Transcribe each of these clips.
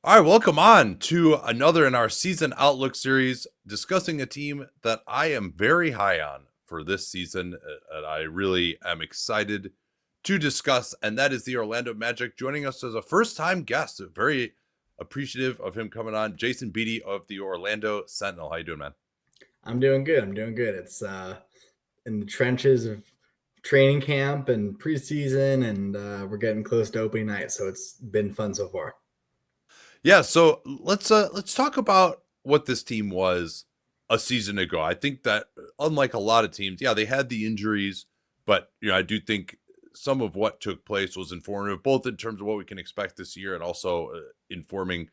All right, welcome on to another in our season outlook series, discussing a team that I am very high on for this season. And I really am excited to discuss, and that is the Orlando Magic. Joining us as a first-time guest, very appreciative of him coming on, Jason Beede of the Orlando Sentinel. How you doing, man? I'm doing good. It's in the trenches of training camp and preseason, and we're getting close to opening night, so it's been fun so far. Yeah, so let's talk about what this team was a season ago. I think that unlike a lot of teams, yeah, they had the injuries, but I do think some of what took place was informative, both in terms of what we can expect this year and also informing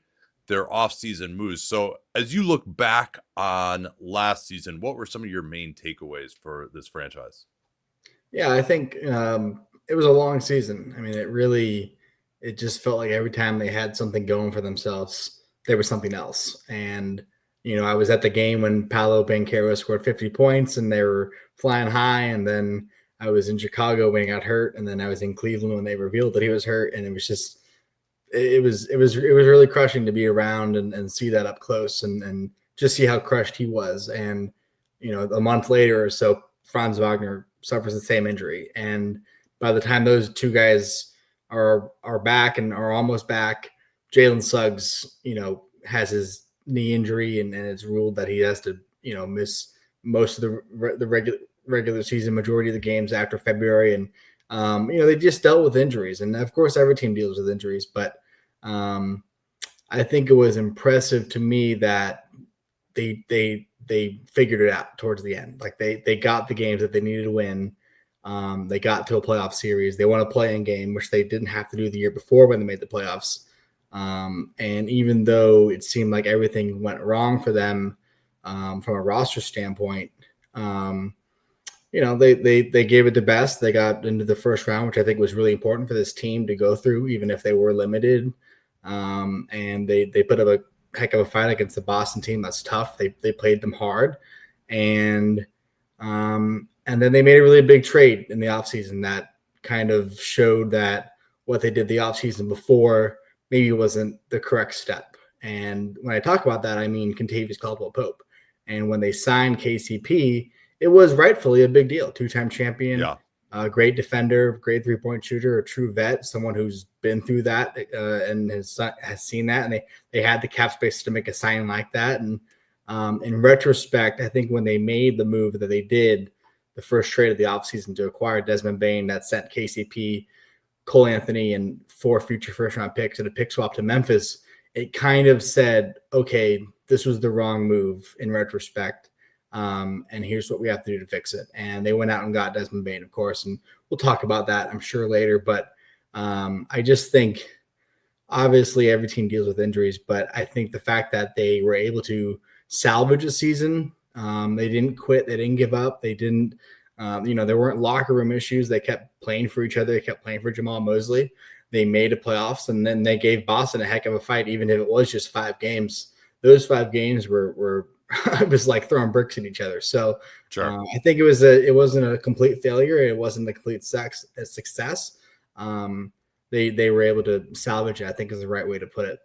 their offseason moves. So, as you look back on last season, what were some of your main takeaways for this franchise? Yeah, I think it was a long season. I mean, it just felt like every time they had something going for themselves, there was something else. And I was at the game when Paolo Banchero scored 50 points, and they were flying high, and then I was in Chicago when he got hurt, and then I was in Cleveland when they revealed that he was hurt, and it was just it was really crushing to be around and see that up close and just see how crushed he was. And a month later or so, Franz Wagner suffers the same injury, and by the time those two guys are back and are almost back, Jalen Suggs has his knee injury, and it's ruled that he has to miss most of the regular season, majority of the games after February. And they just dealt with injuries, and of course every team deals with injuries, but I think it was impressive to me that they figured it out towards the end. Like they got the games that they needed to win. They got to a playoff series. They won a play-in game, which they didn't have to do the year before when they made the playoffs. And even though it seemed like everything went wrong for them from a roster standpoint, they gave it the best. They got into the first round, which I think was really important for this team to go through, even if they were limited. And they put up a heck of a fight against the Boston team. That's tough. They played them hard. And then they made a really big trade in the offseason that kind of showed that what they did the offseason before maybe wasn't the correct step. And when I talk about that, I mean Kentavious Caldwell-Pope. And when they signed KCP, it was rightfully a big deal. Two-time champion, Yeah. Great defender, great three-point shooter, a true vet, someone who's been through that and has seen that. And they had the cap space to make a signing like that. And in retrospect, I think when they made the move that they did, the first trade of the offseason to acquire Desmond Bane that sent KCP, Cole Anthony, and 4 future first-round picks and a pick swap to Memphis, it kind of said, okay, this was the wrong move in retrospect. And here's what we have to do to fix it. And they went out and got Desmond Bane, of course, and we'll talk about that, I'm sure, later. But I just think, obviously, every team deals with injuries, but I think the fact that they were able to salvage a season, they didn't quit, they didn't give up, they didn't, there weren't locker room issues. They kept playing for each other. They kept playing for Jamal Mosley. They made the playoffs, and then they gave Boston a heck of a fight, even if it was just 5 games. Those 5 games were it was like throwing bricks at each other. So Sure. I think it wasn't a complete failure. It wasn't a complete success. They were able to salvage it, I think is the right way to put it.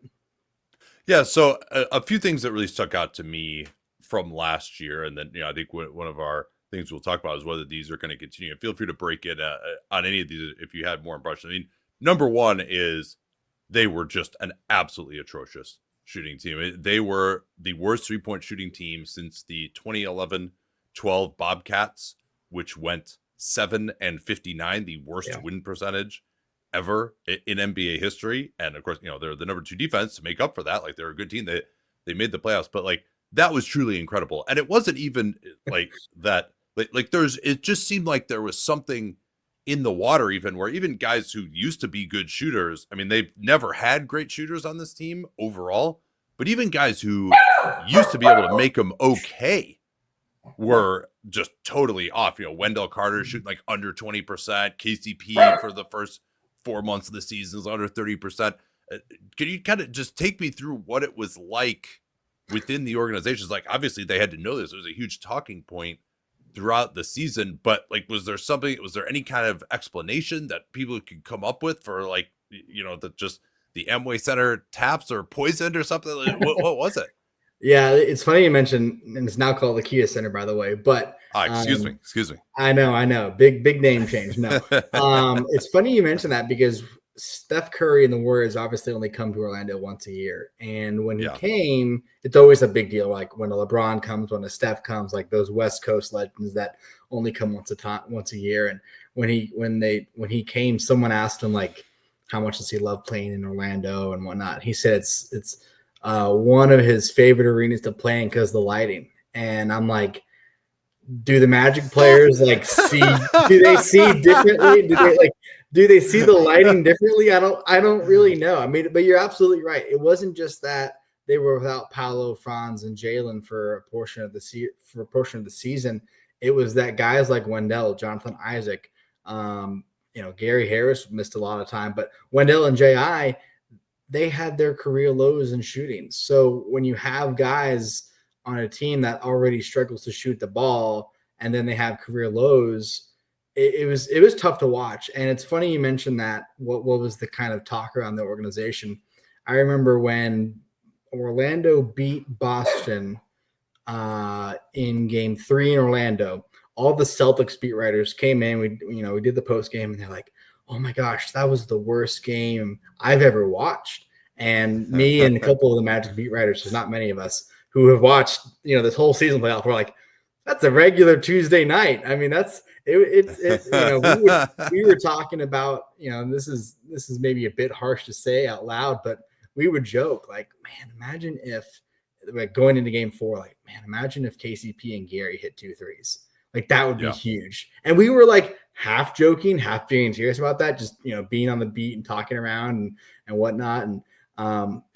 Yeah, so a few things that really stuck out to me from last year, and then I think one of our things we'll talk about is whether these are going to continue. And feel free to break in on any of these if you had more impressions. I mean, number one is they were just an absolutely atrocious shooting team. They were the worst 3-point shooting team since the 2011-12 Bobcats, which went 7-59, the worst win percentage ever in NBA history. And of course, they're the number 2 defense to make up for that. Like, they're a good team. They made the playoffs, but like that was truly incredible. And it wasn't even like that. It just seemed like there was something in the water, even where even guys who used to be good shooters, I mean, they've never had great shooters on this team overall, but even guys who used to be able to make them okay were just totally off. Wendell Carter shooting like under 20%, KCP for the first 4 months of the season is under 30%. Can you kind of just take me through what it was like within the organizations? Like, obviously they had to know this. It was a huge talking point throughout the season, but like, was there any kind of explanation that people could come up with for like, that just the Amway Center taps or poisoned or something? What was it? Yeah, it's funny you mentioned, and it's now called the Kia Center, by the way. But Excuse um, me. Excuse me. I know, big name change. No, it's funny you mentioned that because Steph Curry and the Warriors obviously only come to Orlando once a year, and when he Yeah. came, it's always a big deal. Like when a LeBron comes, when a Steph comes, like those West Coast legends that only come once a year. And when he came, someone asked him like, how much does he love playing in Orlando and whatnot. He said it's one of his favorite arenas to play in because the lighting. And I'm like, do the Magic players like do they see differently? Do they see the lighting differently? I don't really know. I mean, but you're absolutely right. It wasn't just that they were without Paolo, Franz, and Jalen for a portion of the season. It was that guys like Wendell, Jonathan Isaac, Gary Harris missed a lot of time, but Wendell and J.I., they had their career lows in shooting. So when you have guys on a team that already struggles to shoot the ball and then they have career lows, it was tough to watch. And it's funny you mentioned that. What was the kind of talk around the organization? I remember when Orlando beat Boston in game 3 in Orlando, all the Celtics beat writers came in. We did the post game and they're like, oh my gosh, that was the worst game I've ever watched. And me and a couple of the Magic beat writers, there's not many of us who have watched, this whole season play out, we're like, that's a regular Tuesday night. I mean, that's we were talking about, this is maybe a bit harsh to say out loud, but we would joke like, man, imagine if like going into game 4, like, man, imagine if KCP and Gary hit 2 threes. Like that would be huge. And we were like half joking, half being serious about that, just, being on the beat and talking around and whatnot. And,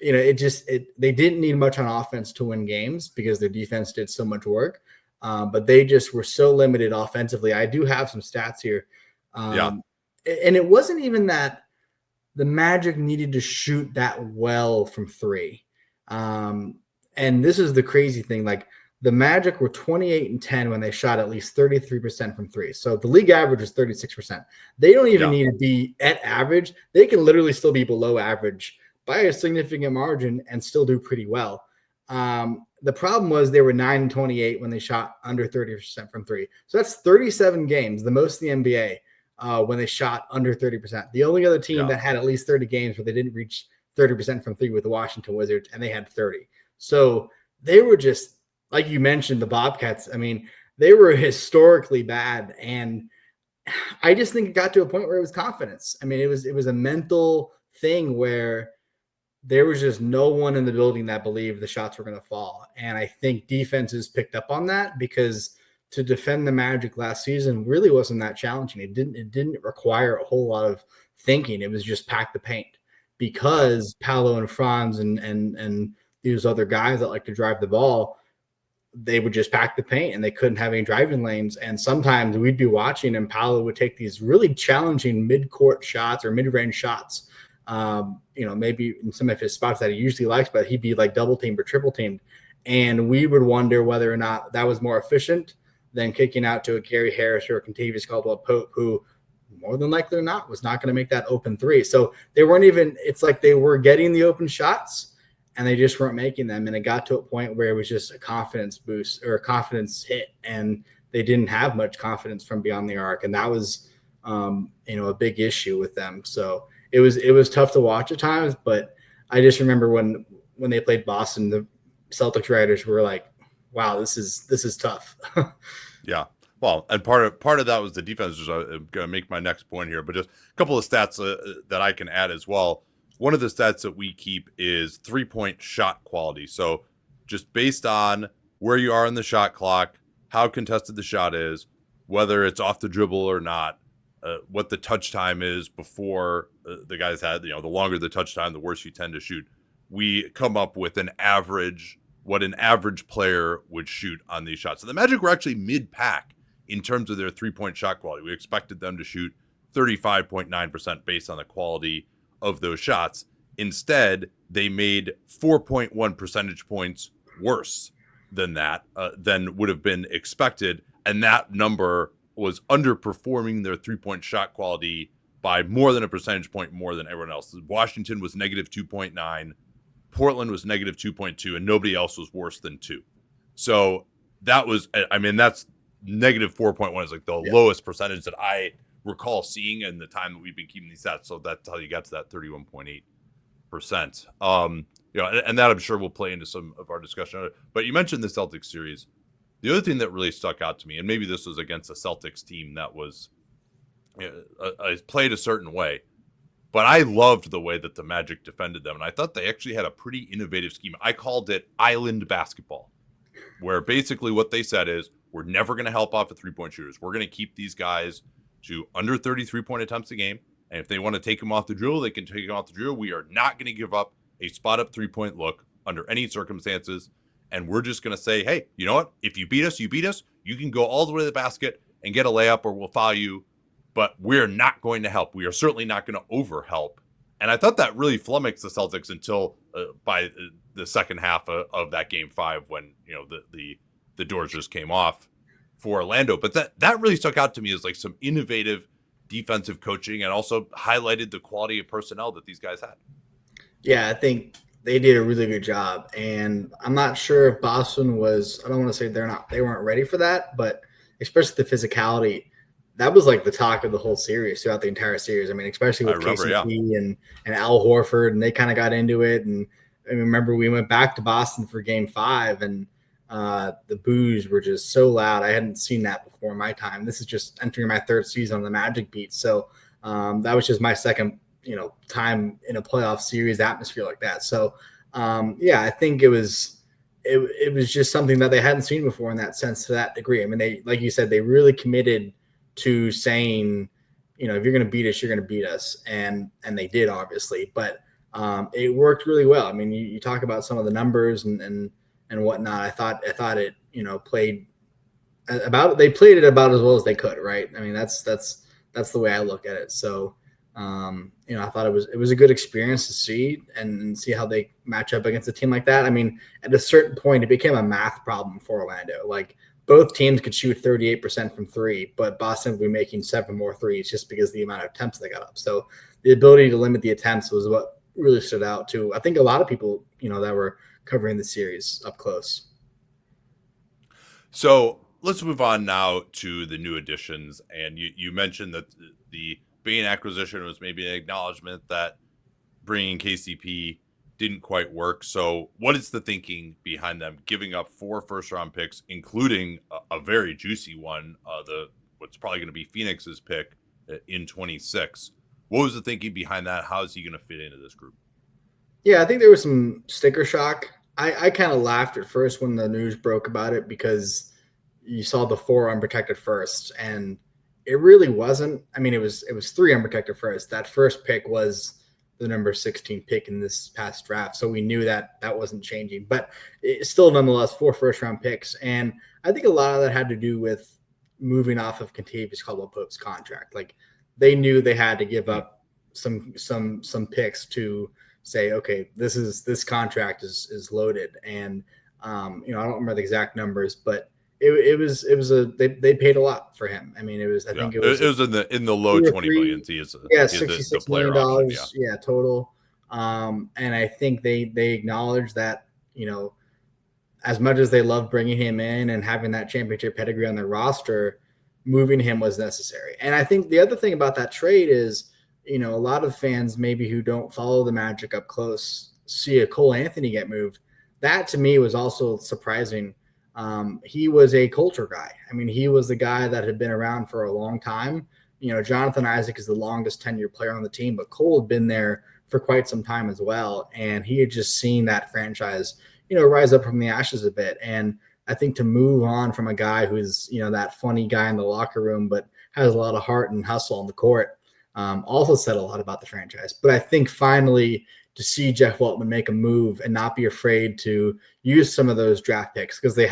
they didn't need much on offense to win games because their defense did so much work. But they just were so limited offensively. I do have some stats here. And it wasn't even that the Magic needed to shoot that well from 3. And this is the crazy thing. Like the Magic were 28-10 when they shot at least 33% from 3. So the league average was 36%. They don't even need to be at average. They can literally still be below average by a significant margin and still do pretty well. The problem was they were 9-28 when they shot under 30% from 3. So that's 37 games, the most in the NBA, when they shot under 30%. The only other team that had at least 30 games where they didn't reach 30% from 3 with the Washington Wizards, and they had 30. So they were just, like you mentioned, the Bobcats. I mean, they were historically bad. And I just think it got to a point where it was confidence. I mean, it was a mental thing where there was just no one in the building that believed the shots were going to fall. And I think defenses picked up on that because to defend the Magic last season really wasn't that challenging. It didn't require a whole lot of thinking. It was just pack the paint because Paolo and Franz and these other guys that like to drive the ball, they would just pack the paint and they couldn't have any driving lanes. And sometimes we'd be watching and Paolo would take these really challenging mid-court shots or mid-range shots, maybe in some of his spots that he usually likes, but he'd be like double teamed or triple teamed. And we would wonder whether or not that was more efficient than kicking out to a Gary Harris or a Kentavious Caldwell-Pope, who more than likely or not was not going to make that open 3. So they weren't even, it's like they were getting the open shots and they just weren't making them. And it got to a point where it was just a confidence boost or a confidence hit. And they didn't have much confidence from beyond the arc. And that was, a big issue with them. So it was tough to watch at times, but I just remember when they played Boston, the Celtics writers were like, wow, this is tough. Yeah. Well, and part of that was the defense. I'm going to make my next point here, but just a couple of stats that I can add as well. One of the stats that we keep is 3-point shot quality. So just based on where you are in the shot clock, how contested the shot is, whether it's off the dribble or not, what the touch time is before the guys had, the longer the touch time, the worse you tend to shoot. We come up with what an average player would shoot on these shots. So the Magic were actually mid-pack in terms of their 3-point shot quality. We expected them to shoot 35.9% based on the quality of those shots. Instead, they made 4.1 percentage points worse than that, than would have been expected. And that number was underperforming their 3-point shot quality by more than a percentage point more than everyone else. Washington was negative 2.9, Portland was negative 2.2, and nobody else was worse than 2. So that was, I mean, that's negative 4.1 is like the lowest percentage that I recall seeing in the time that we've been keeping these stats. So that's how you got to that 31.8%. You know, and that I'm sure will play into some of our discussion. But you mentioned the Celtics series. The other thing that really stuck out to me, and maybe this was against a Celtics team that was played a certain way, but I loved the way that the Magic defended them. And I thought they actually had a pretty innovative scheme. I called it island basketball, where basically what they said is, we're never going to help off the three-point shooters. We're going to keep these guys to under 30 three-point attempts a game. And if they want to take them off the drill, they can take them off the drill. We are not going to give up a spot-up three-point look under any circumstances. And we're just going to say, hey, you know what? If you beat us, you beat us. You can go all the way to the basket and get a layup, or we'll foul you. But we're not going to help. We are certainly not going to over-help. And I thought that really flummoxed the Celtics until by the second half of that game 5, when, you know, the doors just came off for Orlando. But that really stuck out to me as like some innovative defensive coaching, and also highlighted the quality of personnel that these guys had. Yeah, I think they did a really good job. And I'm not sure if Boston was, I don't want to say they weren't ready for that, but especially the physicality, that was like the talk of the whole series, throughout the entire series. I mean, especially with KCP and Al Horford, and they kind of got into it. And I remember we went back to Boston for game 5, and the boos were just so loud. I hadn't seen that before in my time. This is just entering my 3rd season on the Magic beat. So that was just my second, you know, time in a playoff series atmosphere like that. So yeah, I think it was just something that they hadn't seen before in that sense, to that degree. I mean, they, like you said, they really committed to saying, you know, if you're going to beat us, you're going to beat us. And they did, obviously, but it worked really well. I mean, you talk about some of the numbers and whatnot. I thought it, you know, they played it about as well as they could. Right. I mean, that's the way I look at it. So, you know, I thought it was a good experience to see and see how they match up against a team like that. I mean, at a certain point, it became a math problem for Orlando. Like, both teams could shoot 38% from 3, but Boston would be making 7 more threes just because of the amount of attempts they got up. So the ability to limit the attempts was what really stood out to, I think, a lot of people, you know, that were covering the series up close. So let's move on now to the new additions. And you mentioned that the Bane acquisition was maybe an acknowledgement that bringing KCP didn't quite work. So what is the thinking behind them giving up 4 first-round picks, including a very juicy one, what's probably going to be Phoenix's pick in 26? What was the thinking behind that? How is he going to fit into this group? Yeah, I think there was some sticker shock. I kind of laughed at first when the news broke about it, because you saw the 4 unprotected first, and it really wasn't. I mean, it was 3 unprotected first. That first pick was the number 16 pick in this past draft. So we knew that wasn't changing, but it's still nonetheless 4 first-round picks. And I think a lot of that had to do with moving off of Kentavious Caldwell-Pope's contract. Like, they knew they had to give up some picks to say, okay, this contract is loaded. And you know, I don't remember the exact numbers, but they paid a lot for him. I mean, it was in the low 20 millions. He is $66 million. Yeah, total. And I think they acknowledged that, you know, as much as they love bringing him in and having that championship pedigree on their roster, moving him was necessary. And I think the other thing about that trade is, you know, a lot of fans maybe who don't follow the Magic up close see a Cole Anthony get moved. That to me was also surprising. He was a culture guy. I mean, he was the guy that had been around for a long time. You know, Jonathan Isaac is the longest tenured player on the team, but Cole had been there for quite some time as well. And he had just seen that franchise, you know, rise up from the ashes a bit. And I think to move on from a guy who's, you know, that funny guy in the locker room, but has a lot of heart and hustle on the court, also said a lot about the franchise. But I think finally to see Jeff Weltman make a move and not be afraid to use some of those draft picks, because they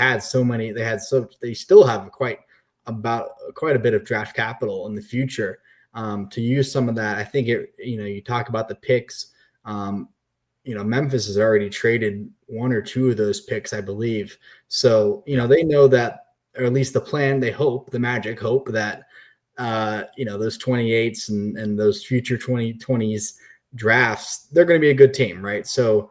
still have quite a bit of draft capital in the future, to use some of that. I think you talk about the picks, you know, Memphis has already traded 1 or 2 of those picks, I believe. So, you know, they know that, or at least the plan, the Magic hope that those 28s and those future 2020s drafts, they're going to be a good team, right? So,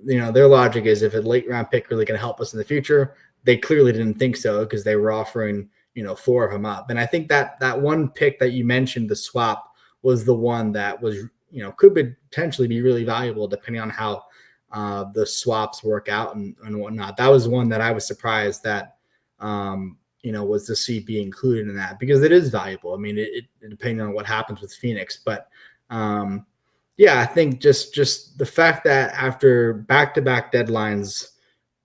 their logic is if a late round pick really going to help us in the future, they clearly didn't think so because they were offering, 4 of them up. And I think that one pick that you mentioned, the swap, was the one that was, could potentially be really valuable depending on how the swaps work out and whatnot. That was one that I was surprised that, was to see be included in that because it is valuable. I mean, it depending on what happens with Phoenix, but I think just the fact that after back-to-back deadlines,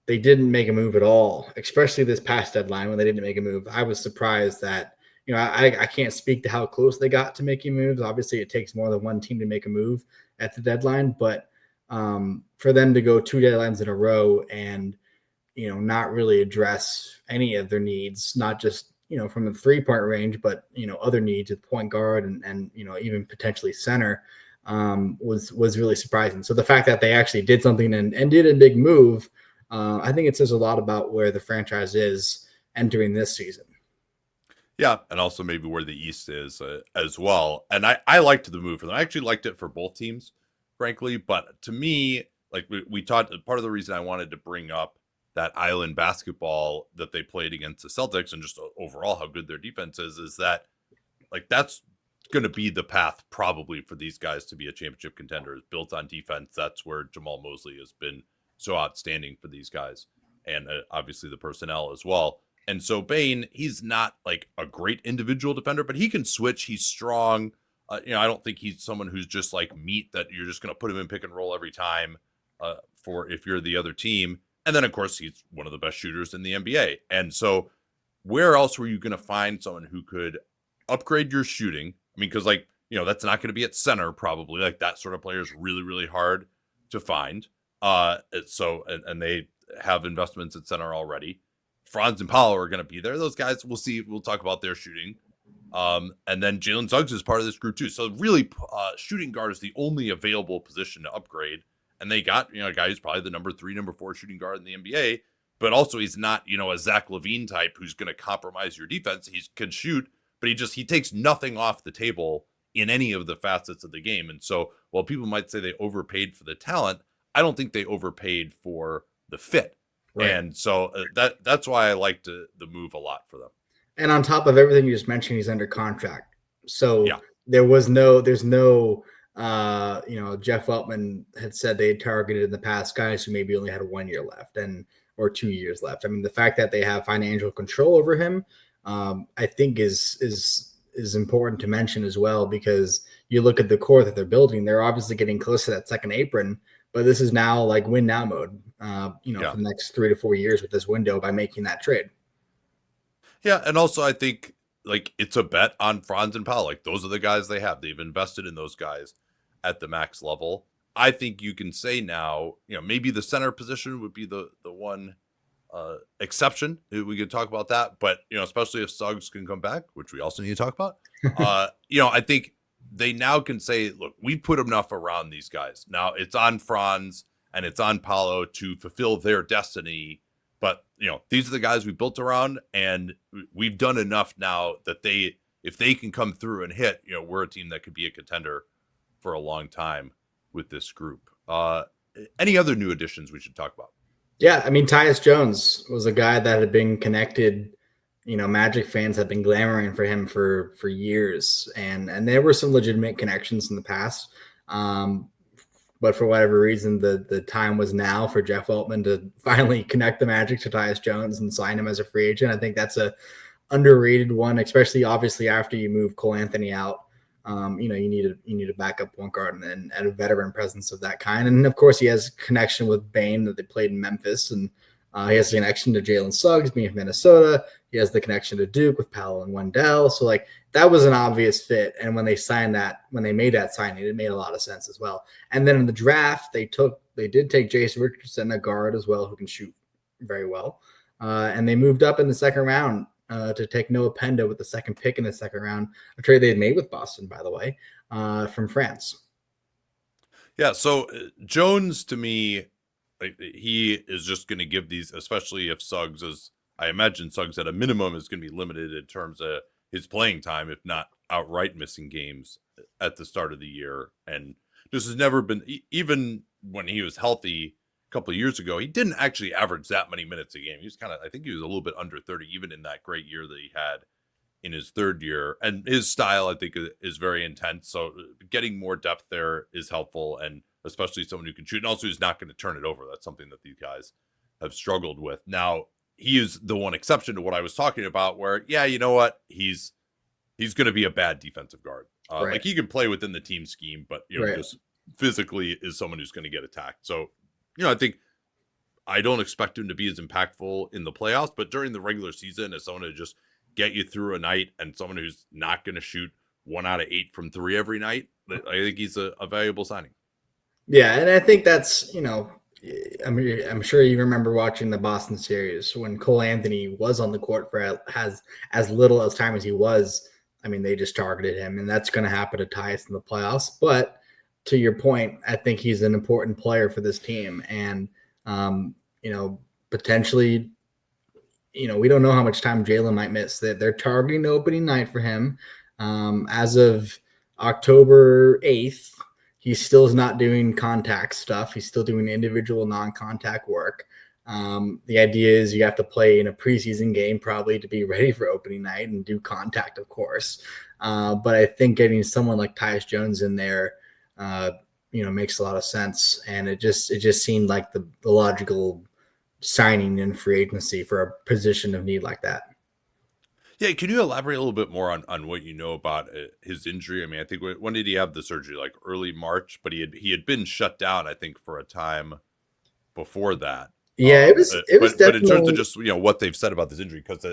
they didn't make a move at all, especially this past deadline when they didn't make a move. I was surprised that, I can't speak to how close they got to making moves. Obviously, it takes more than one team to make a move at the deadline, but for them to go 2 deadlines in a row and, not really address any of their needs, not just, from the 3-point range, but, other needs with point guard and even potentially center was really surprising. So the fact that they actually did something and did a big move, I think it says a lot about where the franchise is entering this season. Yeah, and also maybe where the East is as well. And I liked the move for them. I actually liked it for both teams, frankly. But to me, like we talked, part of the reason I wanted to bring up that island basketball that they played against the Celtics and just overall how good their defense is that like that's going to be the path probably for these guys to be a championship contender is built on defense. That's where Jamal Mosley has been so outstanding for these guys. And obviously the personnel as well. And so Bane, he's not like a great individual defender, but he can switch. He's strong. I don't think he's someone who's just like meat that you're just going to put him in pick and roll every time for if you're the other team. And then, of course, he's one of the best shooters in the NBA. And so where else were you going to find someone who could upgrade your shooting? I mean, because that's not going to be at center probably. Like that sort of player is really, really hard to find. And they have investments at center already. Franz and Paolo are going to be there. Those guys, we'll see. We'll talk about their shooting. And then Jalen Suggs is part of this group too. So really, shooting guard is the only available position to upgrade. And they got, a guy who's probably the number 3, number 4 shooting guard in the NBA. But also he's not, a Zach LaVine type who's going to compromise your defense. He can shoot, but he takes nothing off the table in any of the facets of the game. And so while people might say they overpaid for the talent, I don't think they overpaid for the fit. Right. And so that's why I liked the move a lot for them. And on top of everything you just mentioned, he's under contract. So there's no, Jeff Weltman had said they had targeted in the past guys who maybe only had 1 year left or 2 years left. I mean, the fact that they have financial control over him, I think is important to mention as well, because you look at the core that they're building, they're obviously getting close to that second apron, but this is now like win now mode, for the next 3 to 4 years with this window by making that trade. Yeah. And also I think like it's a bet on Franz and Paolo. Like those are the guys they have. They've invested in those guys at the max level. I think you can say now, maybe the center position would be the one exception. We could talk about that, but especially if Suggs can come back, which we also need to talk about. I think they now can say, look, we put enough around these guys. Now it's on Franz and it's on Paolo to fulfill their destiny. But these are the guys we built around, and we've done enough now that if they can come through and hit, we're a team that could be a contender for a long time with this group. Any other new additions we should talk about? Yeah, I mean, Tyus Jones was a guy that had been connected. Magic fans have been clamoring for him for years, and there were some legitimate connections in the past. But for whatever reason, the time was now for Jeff Weltman to finally connect the Magic to Tyus Jones and sign him as a free agent. I think that's a underrated one, especially obviously after you move Cole Anthony out. You need a backup point guard and a veteran presence of that kind. And of course, he has connection with Bane that they played in Memphis, and he has a connection to Jalen Suggs being from Minnesota. He has the connection to Duke with Powell and Wendell. So that was an obvious fit. And when they made that signing, it made a lot of sense as well. And then in the draft, they did take Jason Richardson, a guard as well, who can shoot very well. And they moved up in the second round to take Noah Penda with the second pick in the second round, a trade they had made with Boston, by the way, from France. Yeah. So Jones, to me, he is just going to give these, especially if Suggs is, I imagine Suggs at a minimum is going to be limited in terms of his playing time, if not outright missing games at the start of the year. And this has never been, even when he was healthy a couple of years ago, he didn't actually average that many minutes a game. He was I think he was a little bit under 30, even in that great year that he had in his third year. And his style, I think, is very intense. So getting more depth there is helpful, and especially someone who can shoot, and also who's not going to turn it over. That's something that these guys have struggled with. Now, he is the one exception to what I was talking about, where, yeah, you know what? He's going to be a bad defensive guard. Right. Like, he can play within the team scheme, but, you know, Right. just physically is someone who's going to get attacked. So, you know, I think I don't expect him to be as impactful in the playoffs, but during the regular season, as someone to just get you through a night, and someone who's not going to shoot 1 out of 8 from 3 every night, I think he's a valuable signing. Yeah, and I think that's, you know, I'm sure you remember watching the Boston series when Cole Anthony was on the court for as little as time as he was. I mean, they just targeted him, and that's going to happen to Tyus in the playoffs. But to your point, I think he's an important player for this team, and you know, potentially, you know, we don't know how much time Jalen might miss. They're targeting the opening night for him as of October 8th. He still is not doing contact stuff. He's still doing individual non-contact work. The idea is you have to play in a preseason game probably to be ready for opening night and do contact, of course. But I think getting someone like Tyus Jones in there, you know, makes a lot of sense. And it just seemed like the logical signing in free agency for a position of need like that. Yeah, can you elaborate a little bit more on what you know about his injury? I mean, I think when did he have the surgery? Like early March, but he had been shut down, I think, for a time before that. Yeah, it was but definitely. In terms of just, you know, what they've said about this injury, because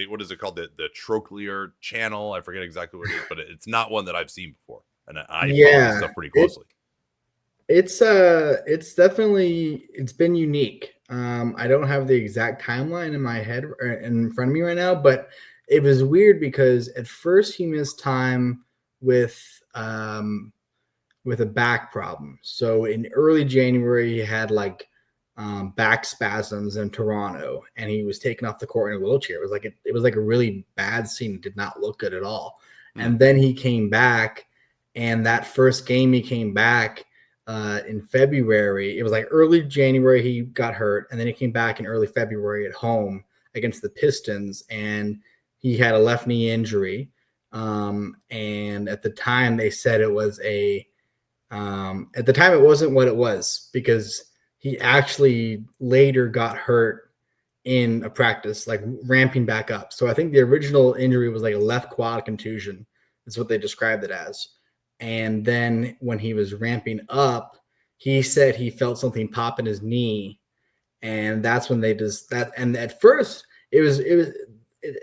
what is it called, the trochlear channel? I forget exactly what it is, but it's not one that I've seen before, and I follow this stuff pretty closely. It's definitely, it's been unique. I don't have the exact timeline in my head or in front of me right now, but it was weird because at first he missed time with a back problem. So in early January, he had like back spasms in Toronto, and he was taken off the court in a wheelchair. It was like a really bad scene. It did not look good at all. And then he came back, and that first game he came back in February, it was like early January he got hurt, and then he came back in early February at home against the Pistons, and he had a left knee injury. And at the time they said it was at the time it wasn't what it was, because he actually later got hurt in a practice, like ramping back up. So I think the original injury was like a left quad contusion. That's what they described it as. And then when he was ramping up, he said he felt something pop in his knee. And that's when they just that. And at first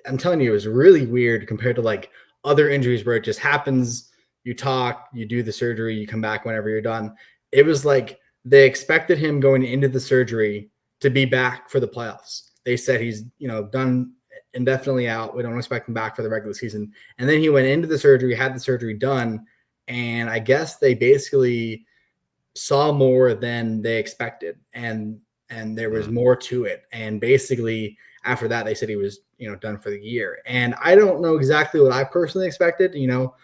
I'm telling you, it was really weird compared to like other injuries where it just happens. You talk, you do the surgery, you come back whenever you're done. It was like they expected him going into the surgery to be back for the playoffs. They said he's, you know, done indefinitely out. We don't expect him back for the regular season. And then he went into the surgery, had the surgery done. And I guess they basically saw more than they expected. And there was more to it. And basically after that, they said he was, you know, done for the year. And I don't know exactly what I personally expected. You know,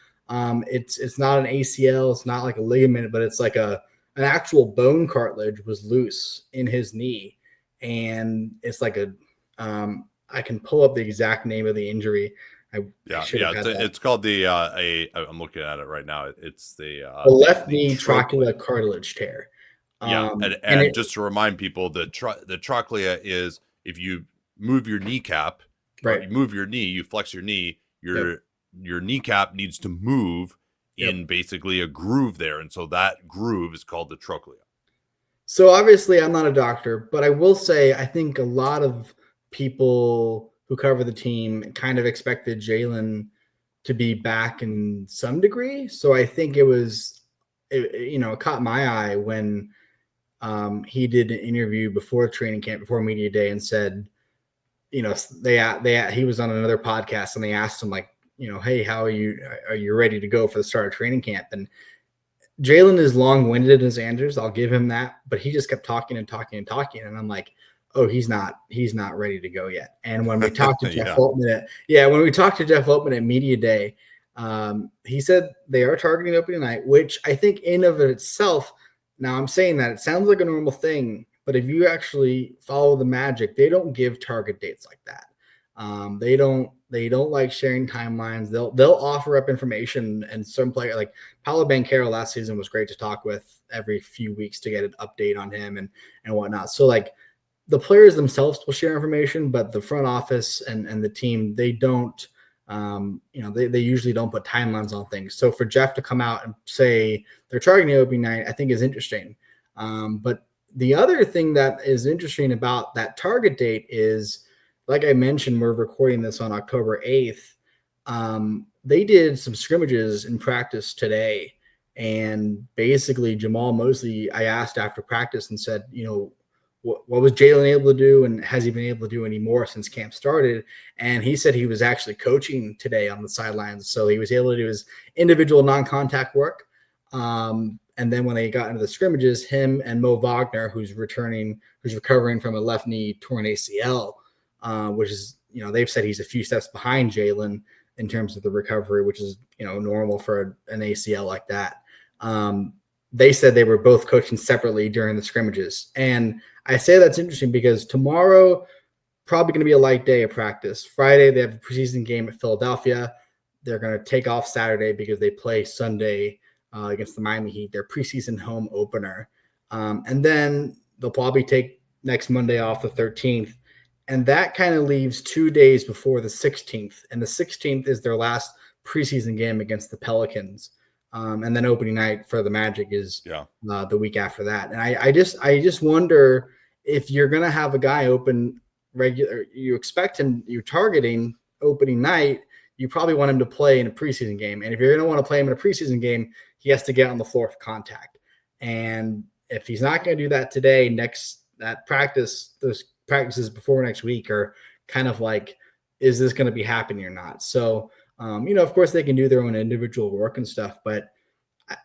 it's not an ACL. It's not like a ligament, but it's like an actual bone cartilage was loose in his knee. And it's like I can pull up the exact name of the injury. It's called the I'm looking at it right now. It's the left knee trochlear cartilage tear. And just to remind people, the trochlea is if you move your kneecap, right? You move your knee, you flex your knee, your kneecap needs to move in basically a groove there, and so that groove is called the trochlea. So obviously, I'm not a doctor, but I will say I think a lot of people who cover the team kind of expected Jalen to be back in some degree. So I think it caught my eye when he did an interview before training camp, before media day, and said, you know, he was on another podcast and they asked him, like, you know, hey, are you ready to go for the start of training camp? And Jalen is long-winded in his answers. I'll give him that, but he just kept talking and talking and talking. And I'm like, oh, he's not ready to go yet. And when we talked to Jeff Yeah. Weltman when we talked to Jeff Weltman at Media Day, he said they are targeting opening night, which I think in of itself, now I'm saying that it sounds like a normal thing, but if you actually follow the Magic, they don't give target dates like that. They don't like sharing timelines. They'll offer up information, and some player like Paolo Banchero last season was great to talk with every few weeks to get an update on him and whatnot. So like the players themselves will share information, but the front office and the team, they don't, they usually don't put timelines on things. So for Jeff to come out and say they're targeting opening night, I think is interesting. But the other thing that is interesting about that target date is, like I mentioned, we're recording this on October 8th. They did some scrimmages in practice today. And basically Jamal Mosley, I asked after practice and said, what was Jalen able to do, and has he been able to do any more since camp started? And he said he was actually coaching today on the sidelines. So he was able to do his individual non-contact work. And then when they got into the scrimmages, him and Mo Wagner, who's recovering from a left knee torn ACL, which is, they've said he's a few steps behind Jalen in terms of the recovery, which is, normal for an ACL like that. They said they were both coaching separately during the scrimmages. And I say that's interesting because tomorrow probably going to be a light day of practice. Friday, they have a preseason game at Philadelphia. They're going to take off Saturday because they play Sunday against the Miami Heat, their preseason home opener. And then they'll probably take next Monday off, the 13th. And that kind of leaves 2 days before the 16th. And the 16th is their last preseason game against the Pelicans. And then opening night for the Magic is the week after that. And I just wonder if you're going to have a guy open regular, you expect him, you're targeting opening night, you probably want him to play in a preseason game. And if you're going to want to play him in a preseason game, he has to get on the floor for contact. And if he's not going to do that today, those practices before next week are kind of like, is this going to be happening or not? So, of course they can do their own individual work and stuff, but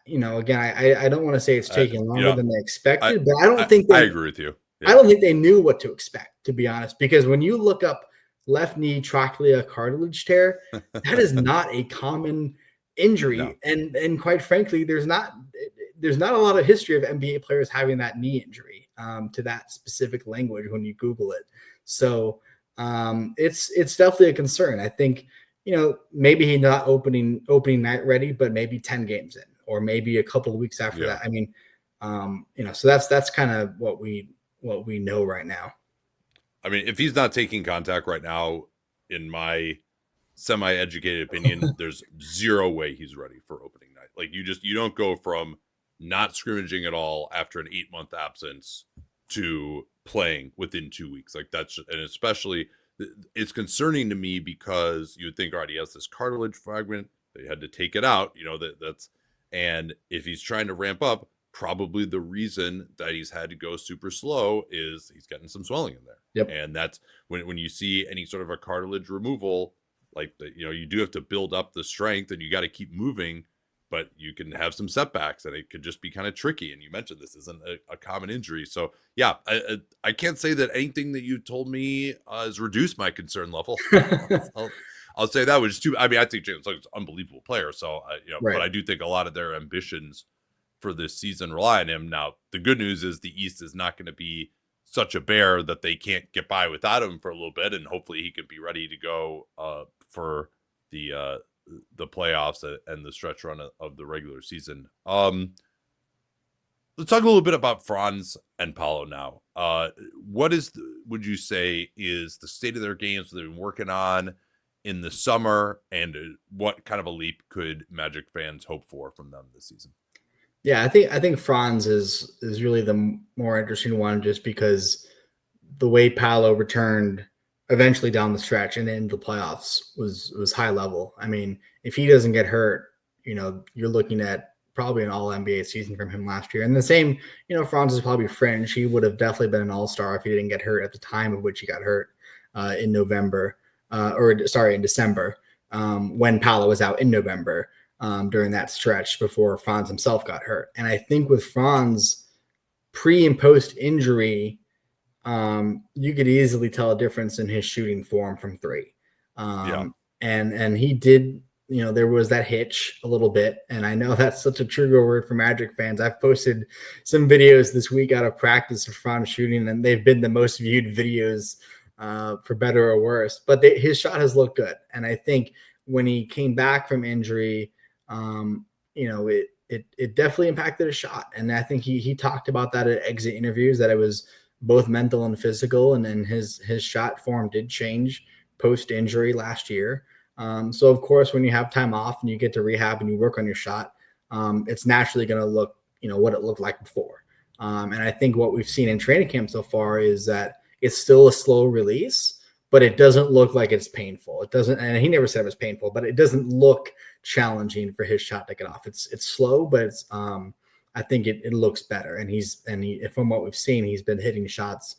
again, I don't want to say it's taking longer than they expected, but I don't think I agree with you. Yeah. I don't think they knew what to expect, to be honest, because when you look up left knee trochlea cartilage tear, that is not a common injury. No. And quite frankly, there's not a lot of history of NBA players having that knee injury to that specific language when you Google it. So it's definitely a concern. I think, maybe he's not opening night ready, but maybe 10 games in, or maybe a couple of weeks after that. I mean, so that's kind of what we know right now. I mean, if he's not taking contact right now, in my semi-educated opinion, there's zero way he's ready for opening night. Like you don't go from not scrimmaging at all after an 8-month absence to playing within 2 weeks. Like and especially it's concerning to me because you would think, all right, he has this cartilage fragment, they had to take it out, and if he's trying to ramp up, probably the reason that he's had to go super slow is he's getting some swelling in there. Yep. And that's when you see any sort of a cartilage removal, like you do have to build up the strength and you got to keep moving, but you can have some setbacks and it could just be kind of tricky. And you mentioned this isn't a common injury. So yeah, I can't say that anything that you told me has reduced my concern level. I'll say that was too. I mean, I think Jalen Suggs is an unbelievable player. So, right. But I do think a lot of their ambitions for this season rely on him. Now, the good news is the East is not going to be such a bear that they can't get by without him for a little bit. And hopefully he can be ready to go for the playoffs and the stretch run of the regular season. Let's talk a little bit about Franz and Paolo now. What would you say is the state of their games they've been working on in the summer, and what kind of a leap could Magic fans hope for from them this season? Yeah, I think Franz is really the more interesting one, just because the way Paolo returned eventually down the stretch and into the playoffs was high level. I mean, if he doesn't get hurt, you're looking at probably an all NBA season from him last year. And the same, Franz is probably fringe. He would have definitely been an all-star if he didn't get hurt at the time of which he got hurt in December, when Paolo was out in November during that stretch before Franz himself got hurt. And I think with Franz pre and post injury, you could easily tell a difference in his shooting form from three. Yeah. And he did, there was that hitch a little bit. And I know that's such a trigger word for Magic fans. I've posted some videos this week out of practice of Franz shooting, and they've been the most viewed videos for better or worse. But his shot has looked good. And I think when he came back from injury, it definitely impacted his shot. And I think he talked about that at exit interviews, that it was both mental and physical. And then his shot form did change post injury last year. So of course, when you have time off and you get to rehab and you work on your shot, it's naturally going to look, what it looked like before. And I think what we've seen in training camp so far is that it's still a slow release, but it doesn't look like it's painful. It doesn't, and he never said it was painful, but it doesn't look challenging for his shot to get off. It's slow, but it's, I think it looks better. And from what we've seen, he's been hitting shots,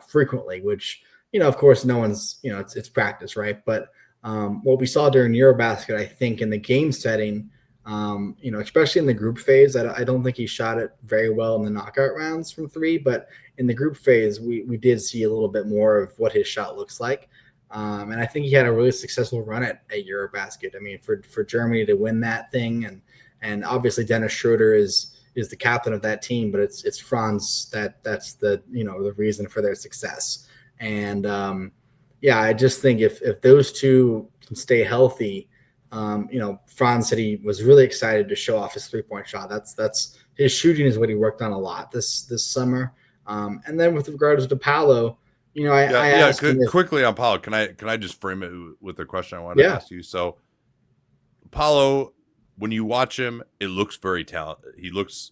frequently, which, of course, no one's, it's practice, right? But what we saw during Eurobasket, I think in the game setting, especially in the group phase, I don't think he shot it very well in the knockout rounds from three, but in the group phase, we did see a little bit more of what his shot looks like. And I think he had a really successful run at Eurobasket. I mean, for Germany to win that thing, and obviously Dennis Schroeder is the captain of that team, but it's Franz that's the the reason for their success. And I just think if those two can stay healthy, Franz said he was really excited to show off his 3-point shot. That's his shooting is what he worked on a lot this summer. And then with regards to Paolo, I asked him quickly on Paolo. Can I just frame it with a question I wanted to ask you? So Paolo, when you watch him, it looks very talented. He looks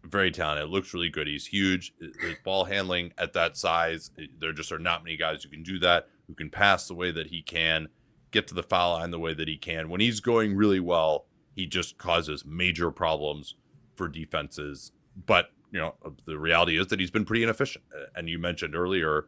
very talented. It looks really good. He's huge. His ball handling at that size, there just are not many guys who can do that, who can pass the way that he can, get to the foul line the way that he can. When he's going really well, he just causes major problems for defenses. But, the reality is that he's been pretty inefficient. And you mentioned earlier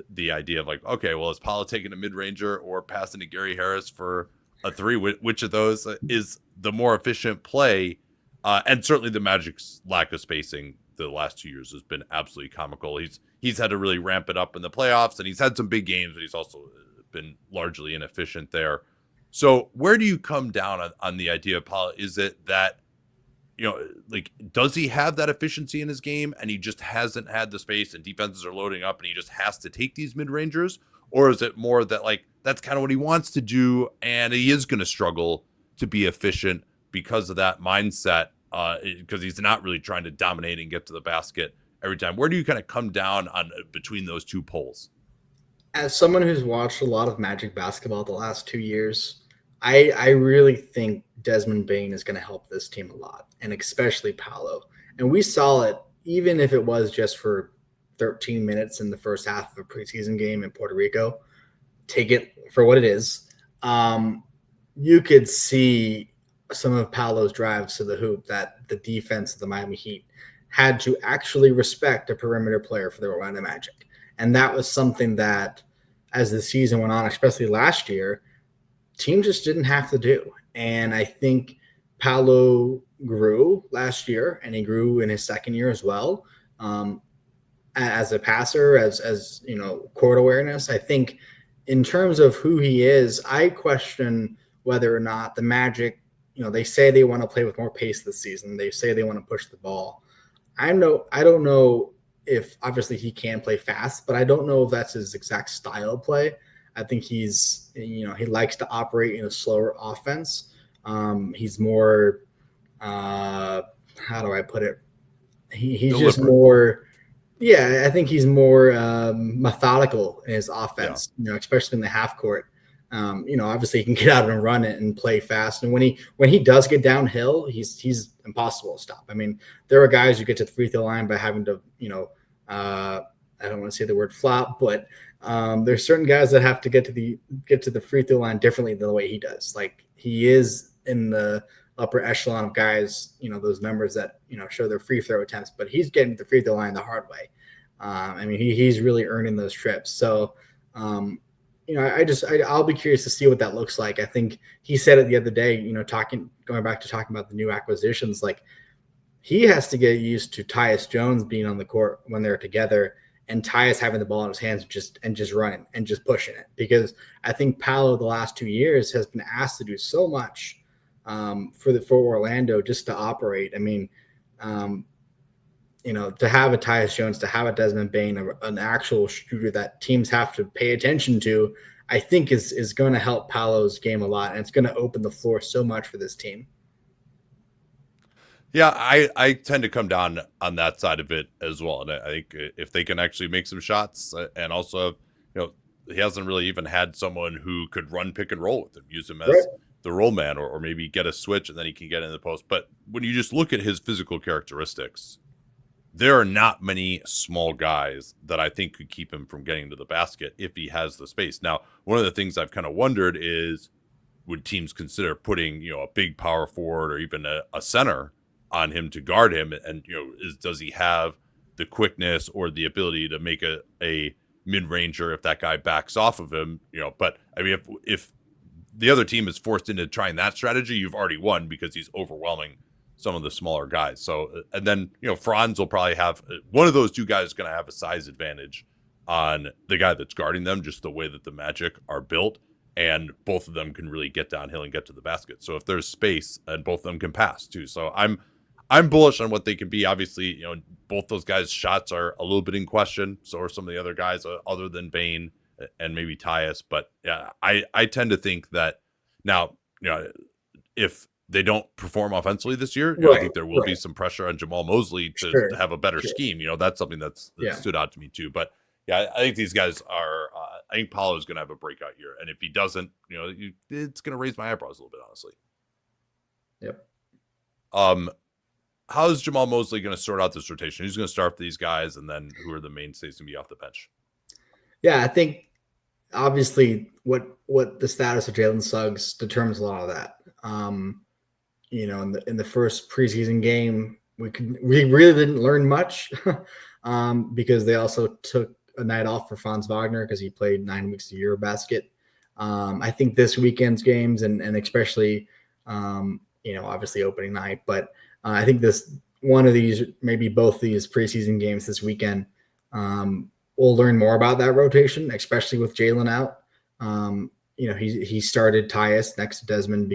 the idea of like, okay, well, is Paolo taking a mid-ranger or passing to Gary Harris for a three? Which of those is the more efficient play? And certainly the Magic's lack of spacing the last 2 years has been absolutely comical. He's had to really ramp it up in the playoffs, and he's had some big games, but he's also been largely inefficient there. So where do you come down on the idea of Paolo? Is it that, does he have that efficiency in his game and he just hasn't had the space and defenses are loading up and he just has to take these mid-rangers? Or is it more that that's kind of what he wants to do and he is going to struggle to be efficient because of that mindset, because he's not really trying to dominate and get to the basket every time? Where do you kind of come down on between those two poles? As someone who's watched a lot of Magic basketball the last 2 years, I really think Desmond Bane is going to help this team a lot, and especially Paolo. And we saw it, even if it was just for 13 minutes in the first half of a preseason game in Puerto Rico. Take it for what it is. You could see some of Paolo's drives to the hoop that the defense of the Miami Heat had to actually respect a perimeter player for the Orlando Magic. And that was something that, as the season went on, especially last year, teams just didn't have to do. And I think Paolo grew last year, and he grew in his second year as well. As a passer, as court awareness. I think in terms of who he is, I question whether or not the Magic, they say they want to play with more pace this season. They say they want to push the ball. I don't know if obviously he can play fast, but I don't know if that's his exact style of play. I think he likes to operate in a slower offense. He's more, how do I put it? He's just more. Yeah, I think he's more methodical in his offense, especially in the half court. Obviously he can get out and run it and play fast. And when he does get downhill, he's impossible to stop. I mean, there are guys who get to the free throw line by having to, I don't want to say the word flop, but there's certain guys that have to get to the free throw line differently than the way he does. Like, he is in the upper echelon of guys, those numbers that, show their free throw attempts, but he's getting the free throw line the hard way. He's really earning those trips. So, I'll be curious to see what that looks like. I think he said it the other day, going back to talking about the new acquisitions, like, he has to get used to Tyus Jones being on the court when they're together, and Tyus having the ball in his hands and just running and just pushing it. Because I think Paolo the last 2 years has been asked to do so much for Orlando just to operate. I mean, to have a Tyus Jones, to have a Desmond Bane, an actual shooter that teams have to pay attention to, I think is going to help Paolo's game a lot, and it's going to open the floor so much for this team. Yeah, I tend to come down on that side of it as well. And I think if they can actually make some shots, and also, he hasn't really even had someone who could run pick and roll with him, use him as the roll man, or maybe get a switch and then he can get in the post. But when you just look at his physical characteristics, there are not many small guys that I think could keep him from getting to the basket if he has the space. Now, one of the things I've kind of wondered is, would teams consider putting, a big power forward or even a center on him to guard him? And, does he have the quickness or the ability to make a mid-ranger if that guy backs off of him? But I mean, if the other team is forced into trying that strategy, you've already won because he's overwhelming some of the smaller guys. So, and then, Franz will probably have one of those two guys is going to have a size advantage on the guy that's guarding them, just the way that the Magic are built. And both of them can really get downhill and get to the basket. So if there's space, and both of them can pass too. So I'm bullish on what they can be. Obviously, both those guys' shots are a little bit in question. So are some of the other guys other than Bane and maybe Tyus. But yeah, I tend to think that now, if they don't perform offensively this year, I think there will be some pressure on Jamal Mosley to have a better scheme. That's something that stood out to me too. But yeah, I think these guys are. I think Paolo is going to have a breakout year, and if he doesn't, it's going to raise my eyebrows a little bit, honestly. Yep. How's Jamal Mosley going to sort out this rotation? Who's going to start for these guys, and then who are the mainstays going to be off the bench? Yeah, I think obviously what the status of Jalen Suggs determines a lot of that. In the first preseason game, we really didn't learn much because they also took a night off for Franz Wagner because he played 9 weeks of Eurobasket. I think this weekend's games and especially, obviously opening night, but I think one of these, maybe both these preseason games this weekend, we'll learn more about that rotation, especially with Jalen out. He started Tyus next to Desmond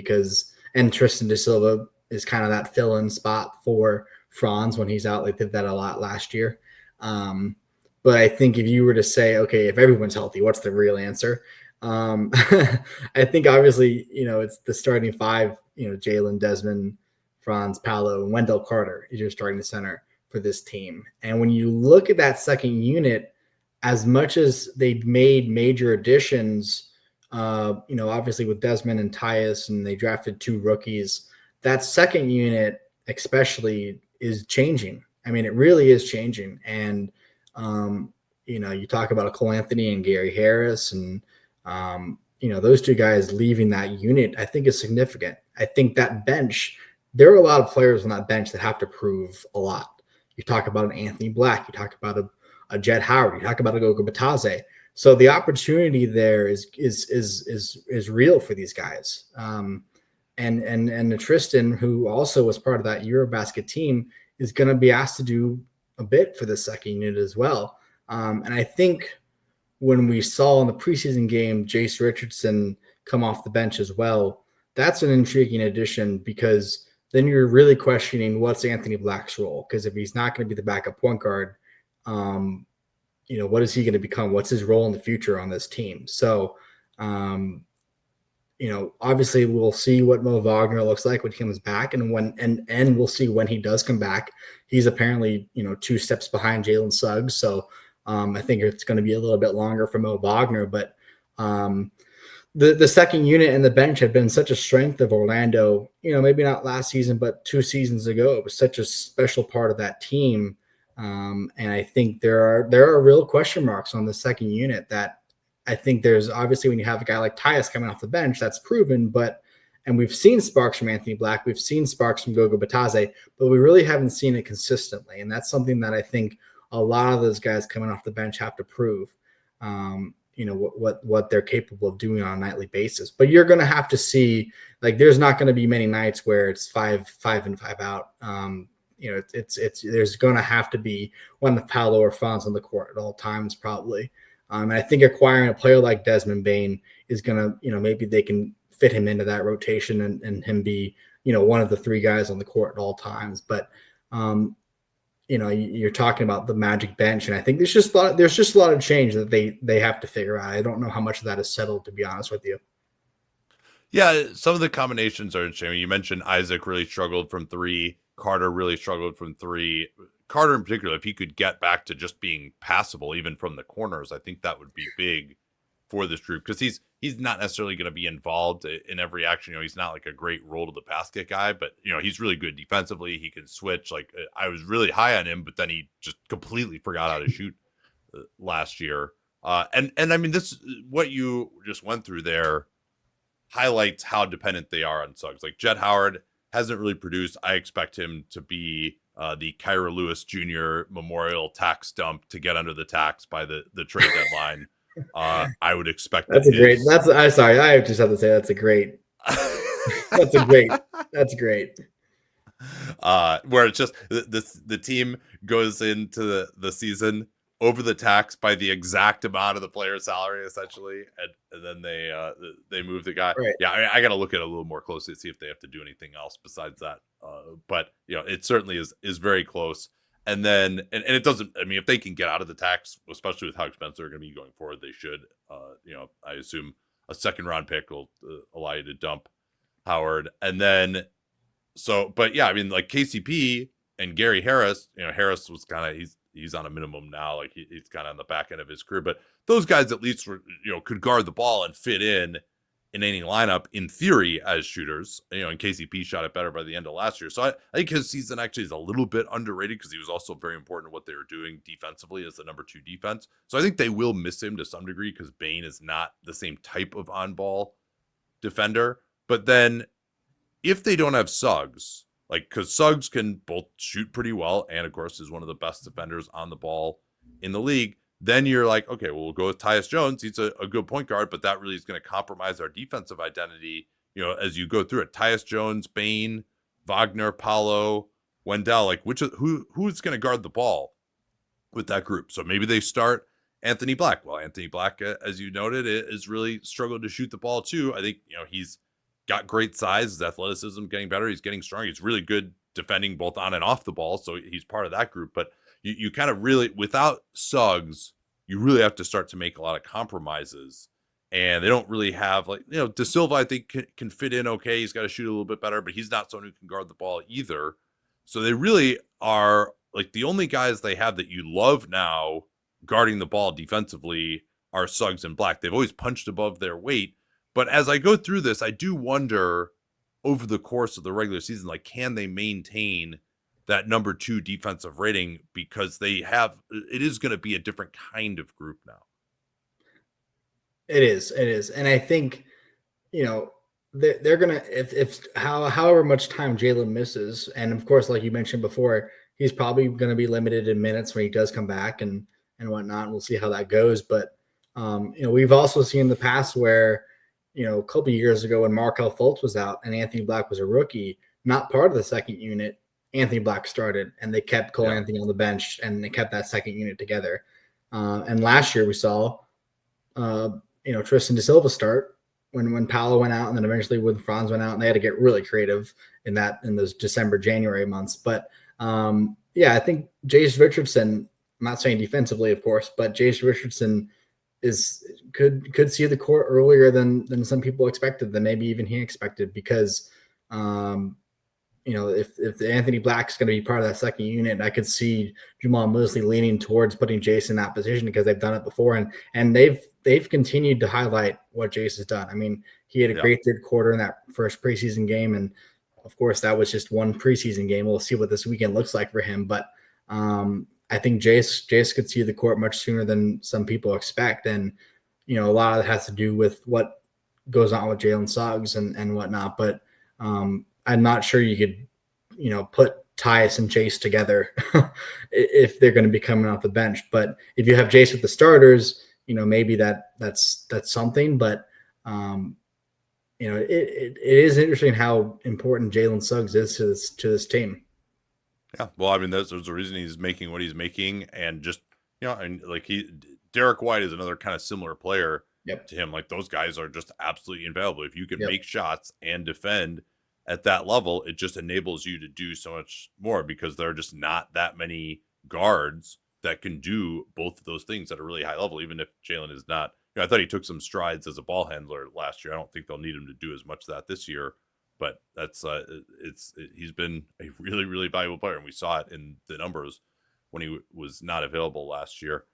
and Tristan Da Silva is kind of that fill-in spot for Franz when he's out. They did that a lot last year. But I think if you were to say, okay, if everyone's healthy, what's the real answer? I think obviously, it's the starting five, Jalen, Desmond, Franz, Paolo, and Wendell Carter is your starting center for this team. And when you look at that second unit, as much as they made major additions, obviously with Desmond and Tyus, and they drafted 2 rookies, that second unit especially is changing. I mean, it really is changing. And, you talk about a Cole Anthony and Gary Harris and, those 2 guys leaving that unit, I think is significant. I think that bench, there are a lot of players on that bench that have to prove a lot. You talk about an Anthony Black, you talk about a Jett Howard, you talk about a Goga Batadze. So the opportunity there is real for these guys. And Tristan, who also was part of that Eurobasket team, is going to be asked to do a bit for the second unit as well. And I think when we saw in the preseason game Jace Richardson come off the bench as well, that's an intriguing addition because then you're really questioning what's Anthony Black's role. Because if he's not going to be the backup point guard, what is he going to become? What's his role in the future on this team? So, obviously we'll see what Mo Wagner looks like when he comes back and we'll see when he does come back. He's apparently, 2 steps behind Jalen Suggs. So, I think it's going to be a little bit longer for Mo Wagner, but, the second unit and the bench have been such a strength of Orlando, maybe not last season, but 2 seasons ago. It was such a special part of that team. And I think there are real question marks on the second unit that I think there's obviously when you have a guy like Tyus coming off the bench, that's proven, and we've seen sparks from Anthony Black. We've seen sparks from Goga Batadze, but we really haven't seen it consistently. And that's something that I think a lot of those guys coming off the bench have to prove, what they're capable of doing on a nightly basis. But you're going to have to see, there's not going to be many nights where it's 5 and 5 out. it's there's going to have to be one of Paolo or Franz on the court at all times, probably. And I think acquiring a player like Desmond Bane is going to, maybe they can fit him into that rotation and him be, one of the three guys on the court at all times. But, you're talking about the Magic bench, and I think there's just a lot of change that they have to figure out. I don't know how much of that is settled, to be honest with you. Yeah, some of the combinations are interesting. You mentioned Isaac really struggled from three. Carter really struggled from three. Carter in particular, if he could get back to just being passable, even from the corners, I think that would be big for this group, because he's not necessarily going to be involved in every action. He's not like a great roll to the basket guy, but he's really good defensively. He can switch. Like, I was really high on him, but then he just completely forgot how to shoot last year. And I mean, this what you just went through there highlights how dependent they are on Suggs. Like, Jett Howard hasn't really produced. I expect him to be the Kyra Lewis Jr. Memorial tax dump to get under the tax by the trade deadline. I would expect I'm sorry. I just have to say that's great. That's great. Where it's just the team goes into the season over the tax by the exact amount of the player's salary, essentially, and then they move the guy. Right. Yeah, I got to look at it a little more closely to see if they have to do anything else besides that. But it certainly is very close. And then and it doesn't. I mean, if they can get out of the tax, especially with how expensive they're going to be going forward, they should. I assume a second round pick will allow you to dump Howard, and then but yeah, I mean, like KCP and Gary Harris. Harris was kind of he's on a minimum now, like he's kind of on the back end of his career, but those guys at least were, could guard the ball and fit in any lineup in theory as shooters. And KCP shot it better by the end of last year. So I think his season actually is a little bit underrated, because he was also very important to what they were doing defensively as the number 2 defense. So I think they will miss him to some degree, because Bane is not the same type of on-ball defender. But then if they don't have Suggs, like, because Suggs can both shoot pretty well and, of course, is one of the best defenders on the ball in the league, then you're like, okay, well, we'll go with Tyus Jones. He's a good point guard, but that really is going to compromise our defensive identity, as you go through it. Tyus Jones, Bane, Wagner, Paolo, Wendell, like, who's going to guard the ball with that group? So maybe they start Anthony Black. Well, Anthony Black, as you noted, is really struggled to shoot the ball too. I think, he's got great size, his athleticism getting better. He's getting strong. He's really good defending both on and off the ball. So he's part of that group, but you kind of really, without Suggs, you really have to start to make a lot of compromises. And they don't really have, like, De Silva, I think, can fit in okay. He's got to shoot a little bit better, but he's not someone who can guard the ball either. So they really are, like, the only guys they have that you love now guarding the ball defensively are Suggs and Black. They've always punched above their weight. But as I go through this, I do wonder, over the course of the regular season, like, can they maintain that number 2 defensive rating, because it is going to be a different kind of group now. It is. And I think, they're going to, however much time Jalen misses. And of course, like you mentioned before, he's probably going to be limited in minutes when he does come back and whatnot. We'll see how that goes. But, we've also seen in the past where, a couple of years ago when Markelle Fultz was out and Anthony Black was a rookie, not part of the second unit, Anthony Black started, and they kept Cole Anthony on the bench, and they kept that second unit together. And last year we saw, Tristan De Silva start when Paolo went out, and then eventually when Franz went out, and they had to get really creative in those December, January months. But I think Jace Richardson, I'm not saying defensively, of course, but Jace Richardson could see the court earlier than some people expected, than maybe even he expected, because if the Anthony Black's going to be part of that second unit, I could see Jamal Mosley leaning towards putting Jace in that position, because they've done it before, and they've continued to highlight what Jace has done. I mean, he had a great third quarter in that first preseason game, and of course that was just one preseason game. We'll see what this weekend looks like for him, but I think Jace could see the court much sooner than some people expect, and a lot of it has to do with what goes on with Jalen Suggs and whatnot, but I'm not sure you could, put Tyus and Jace together if they're going to be coming off the bench. But if you have Jace with the starters, maybe that's something. But it is interesting how important Jalen Suggs is to this team. Yeah, well, I mean, there's a reason he's making what he's making, and just and like Derek White is another kind of similar player Yep. to him. Like those guys are just absolutely invaluable. If you can Yep. make shots and defend at that level, it just enables you to do so much more because there are just not that many guards that can do both of those things at a really high level. Even if Jalen is not, I thought he took some strides as a ball handler last year. I don't think they'll need him to do as much of that this year. But that's he's been a really, really valuable player, and we saw it in the numbers when he was not available last year.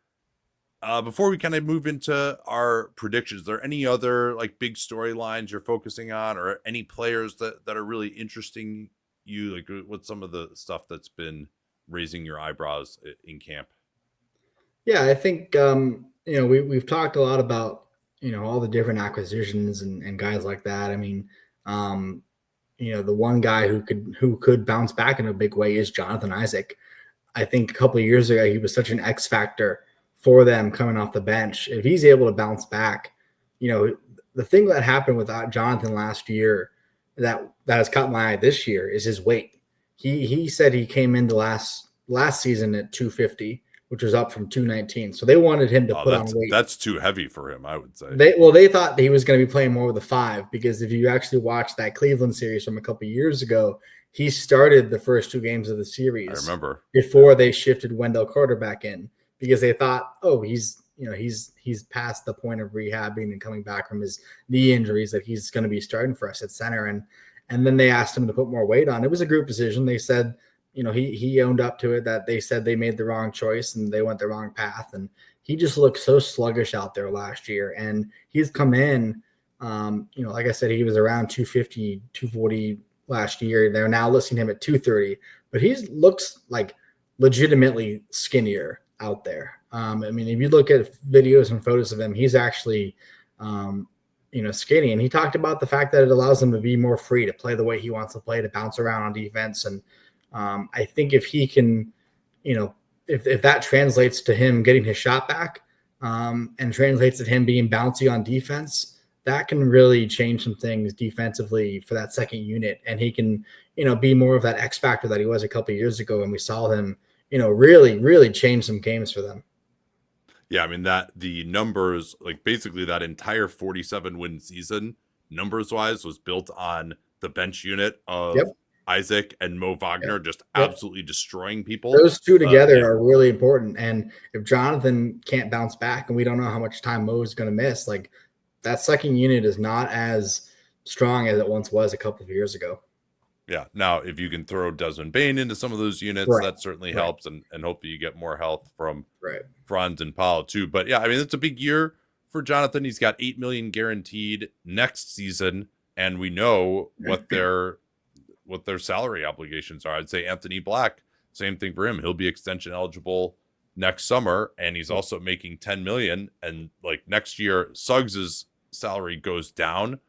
Before we kind of move into our predictions, are there any other like big storylines you're focusing on, or any players that are really interesting you? Like, what's some of the stuff that's been raising your eyebrows in camp? Yeah, I think we've talked a lot about all the different acquisitions and guys like that. I mean, the one guy who could bounce back in a big way is Jonathan Isaac. I think a couple of years ago he was such an X factor for them coming off the bench. If he's able to bounce back, the thing that happened with Jonathan last year that has caught my eye this year is his weight. He said he came into last season at 250, which was up from 219. So they wanted him to put on weight. That's too heavy for him, I would say. They thought that he was going to be playing more with the 5 because if you actually watch that Cleveland series from a couple of years ago, he started the first 2 games of the series. I remember before they shifted Wendell Carter back in because they thought, oh, he's past the point of rehabbing and coming back from his knee injuries that he's going to be starting for us at center. And then they asked him to put more weight on. It was a group decision. They said, he owned up to it that they said they made the wrong choice and they went the wrong path. And he just looked so sluggish out there last year. And he's come in, like I said, he was around 250, 240 last year. They're now listing him at 230, but he looks like legitimately skinnier out there. I mean, if you look at videos and photos of him, he's actually, skinny. And he talked about the fact that it allows him to be more free to play the way he wants to play, to bounce around on defense. And I think if he can, if that translates to him getting his shot back and translates to him being bouncy on defense, that can really change some things defensively for that second unit. And he can, be more of that X factor that he was a couple of years ago when we saw him, really, really change some games for them. Yeah, I mean that the numbers, like basically that entire 47 win season, numbers wise, was built on the bench unit of Isaac and Mo Wagner just absolutely destroying people. Those two together are really important. And if Jonathan can't bounce back, and we don't know how much time Mo is going to miss, like that second unit is not as strong as it once was a couple of years ago. Yeah. Now, if you can throw Desmond Bane into some of those units, that certainly helps, and hopefully you get more health from Franz and Paolo too. But yeah, I mean, it's a big year for Jonathan. He's got $8 million guaranteed next season, and we know what their salary obligations are. I'd say Anthony Black, same thing for him. He'll be extension eligible next summer, and he's also making $10 million. And like next year, Suggs's salary goes down.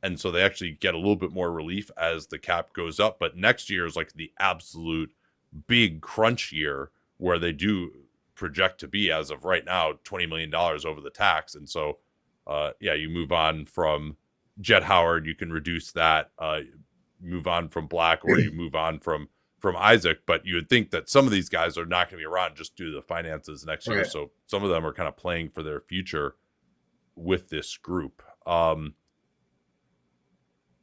And so they actually get a little bit more relief as the cap goes up. But next year is like the absolute big crunch year where they do project to be, as of right now, $20 million over the tax. And so, you move on from Jet Howard, you can reduce that, move on from Black, or you move on from Isaac. But you would think that some of these guys are not going to be around just due to the finances next year. So some of them are kind of playing for their future with this group.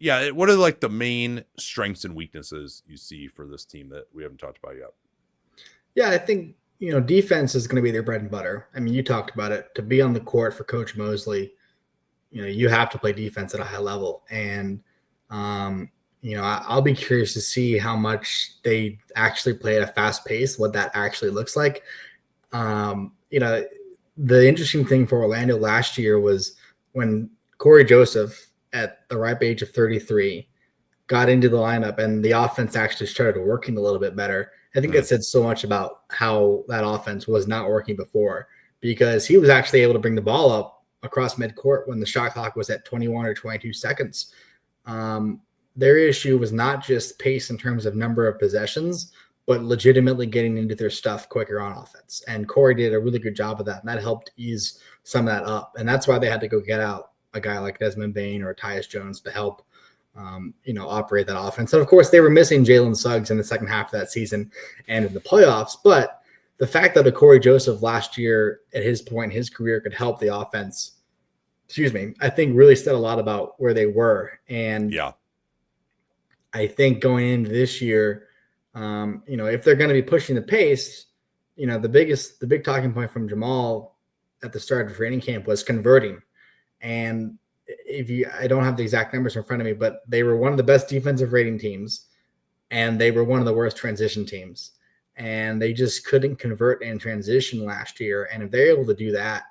What are like the main strengths and weaknesses you see for this team that we haven't talked about yet? Yeah, I think, defense is going to be their bread and butter. I mean, you talked about it. To be on the court for Coach Mosley, you have to play defense at a high level. And, I'll be curious to see how much they actually play at a fast pace, what that actually looks like. The interesting thing for Orlando last year was when Corey Joseph, at the ripe age of 33, got into the lineup and the offense actually started working a little bit better. I think that said so much about how that offense was not working before, because he was actually able to bring the ball up across midcourt when the shot clock was at 21 or 22 seconds. Their issue was not just pace in terms of number of possessions, but legitimately getting into their stuff quicker on offense. And Corey did a really good job of that, and that helped ease some of that up. And that's why they had to go get out a guy like Desmond Bane or Tyus Jones to help operate that offense. And of course, they were missing Jalen Suggs in the second half of that season and in the playoffs. But the fact that a Corey Joseph last year at his point in his career could help the offense, I think really said a lot about where they were. And yeah, I think going into this year, if they're going to be pushing the pace, the big talking point from Jamal at the start of training camp was converting. And I don't have the exact numbers in front of me, but they were one of the best defensive rating teams, and they were one of the worst transition teams. And they just couldn't convert in transition last year. And if they're able to do that,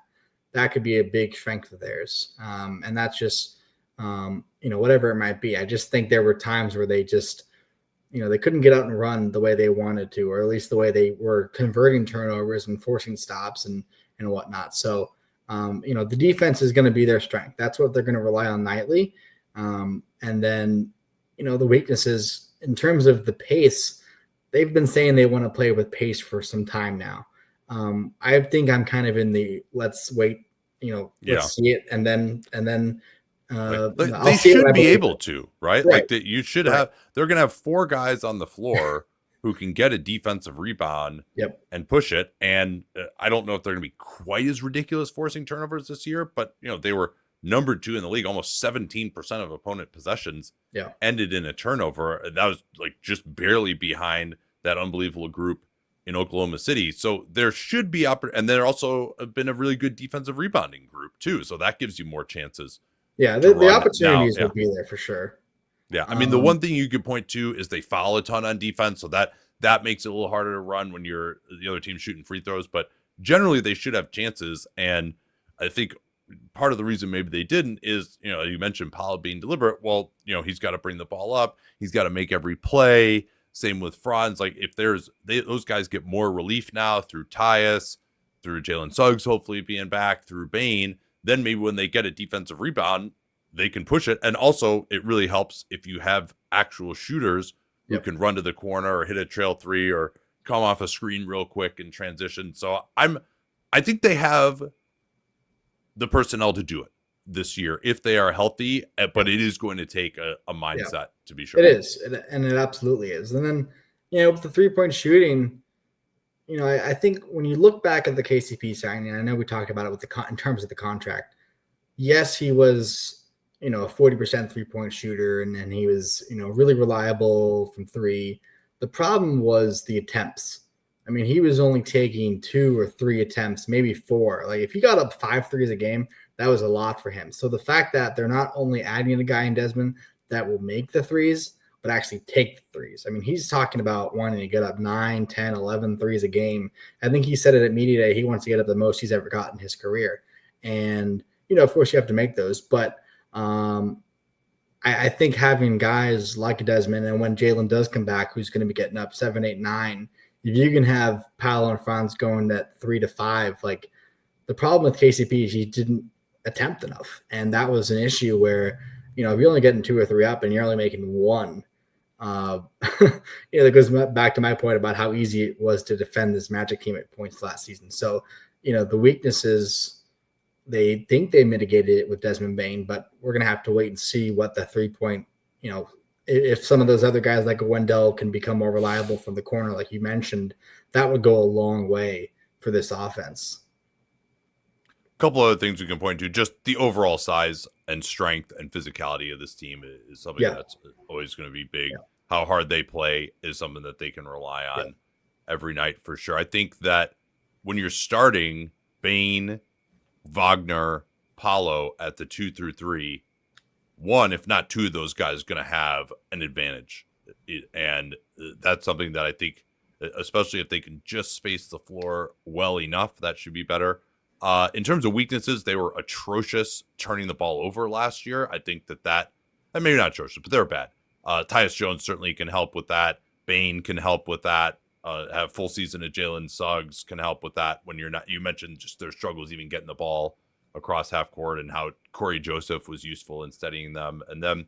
that could be a big strength of theirs. And that's just, whatever it might be. I just think there were times where they just, they couldn't get out and run the way they wanted to, or at least the way they were converting turnovers and forcing stops and whatnot. So, the defense is going to be their strength. That's what they're going to rely on nightly. And then, the weaknesses in terms of the pace, they've been saying they want to play with pace for some time now. I think I'm kind of in the let's wait, let's see it. And then they should be able to, right? Like that you should have, they're going to have 4 guys on the floor who can get a defensive rebound and push it. And I don't know if they're going to be quite as ridiculous forcing turnovers this year, but they were number 2 in the league. Almost 17% of opponent possessions ended in a turnover. That was like just barely behind that unbelievable group in Oklahoma City. So there should be and there also have been a really good defensive rebounding group too. So that gives you more chances. Yeah, the opportunities will be there for sure. Yeah, I mean, the one thing you could point to is they foul a ton on defense, so that makes it a little harder to run when you're the other team shooting free throws. But generally, they should have chances, and I think part of the reason maybe they didn't is you mentioned Paolo being deliberate. Well, he's got to bring the ball up, he's got to make every play. Same with Franz. Like if those guys get more relief now through Tyus, through Jalen Suggs, hopefully being back, through Bane. Then maybe when they get a defensive rebound, they can push it. And also it really helps if you have actual shooters who can run to the corner or hit a trail 3 or come off a screen real quick and transition. So I think they have the personnel to do it this year if they are healthy, but it is going to take a mindset to be sure. It is. And it absolutely is. And then, with the 3-point shooting, I think when you look back at the KCP signing, I know we talked about it in terms of the contract. Yes, he was, a 40% 3-point shooter, and then he was, really reliable from 3. The problem was the attempts. I mean, he was only taking 2 or 3 attempts, maybe 4. Like if he got up 5 threes a game, that was a lot for him. So the fact that they're not only adding a guy in Desmond that will make the threes, but actually take the threes. I mean, he's talking about wanting to get up 9, 10, 11 threes a game. I think he said it at media day. He wants to get up the most he's ever got in his career. And, of course you have to make those, but I think having guys like Desmond, and when Jalen does come back, who's going to be getting up 7, 8, 9, if you can have Paolo and Franz going at 3 to 5, like the problem with KCP is he didn't attempt enough. And that was an issue where, if you're only getting 2 or 3 up and you're only making 1, that goes back to my point about how easy it was to defend this Magic team at points last season. So, the weaknesses, they think they mitigated it with Desmond Bane, but we're going to have to wait and see what the 3-point, if some of those other guys like Wendell can become more reliable from the corner, like you mentioned, that would go a long way for this offense. A couple other things we can point to, just the overall size and strength and physicality of this team is something that's always going to be big. How hard they play is something that they can rely on every night for sure. I think that when you're starting Bane, Wagner, Paolo at the 2 through 3, one, if not 2 of those guys, going to have an advantage. And that's something that I think, especially if they can just space the floor well enough, that should be better. In terms of weaknesses, they were atrocious turning the ball over last year. I think that maybe not atrocious, but they're bad. Tyus Jones certainly can help with that. Bane can help with that. Have full season of Jalen Suggs can help with that. When you're not, you mentioned just their struggles even getting the ball across half court and how Corey Joseph was useful in steadying them. And then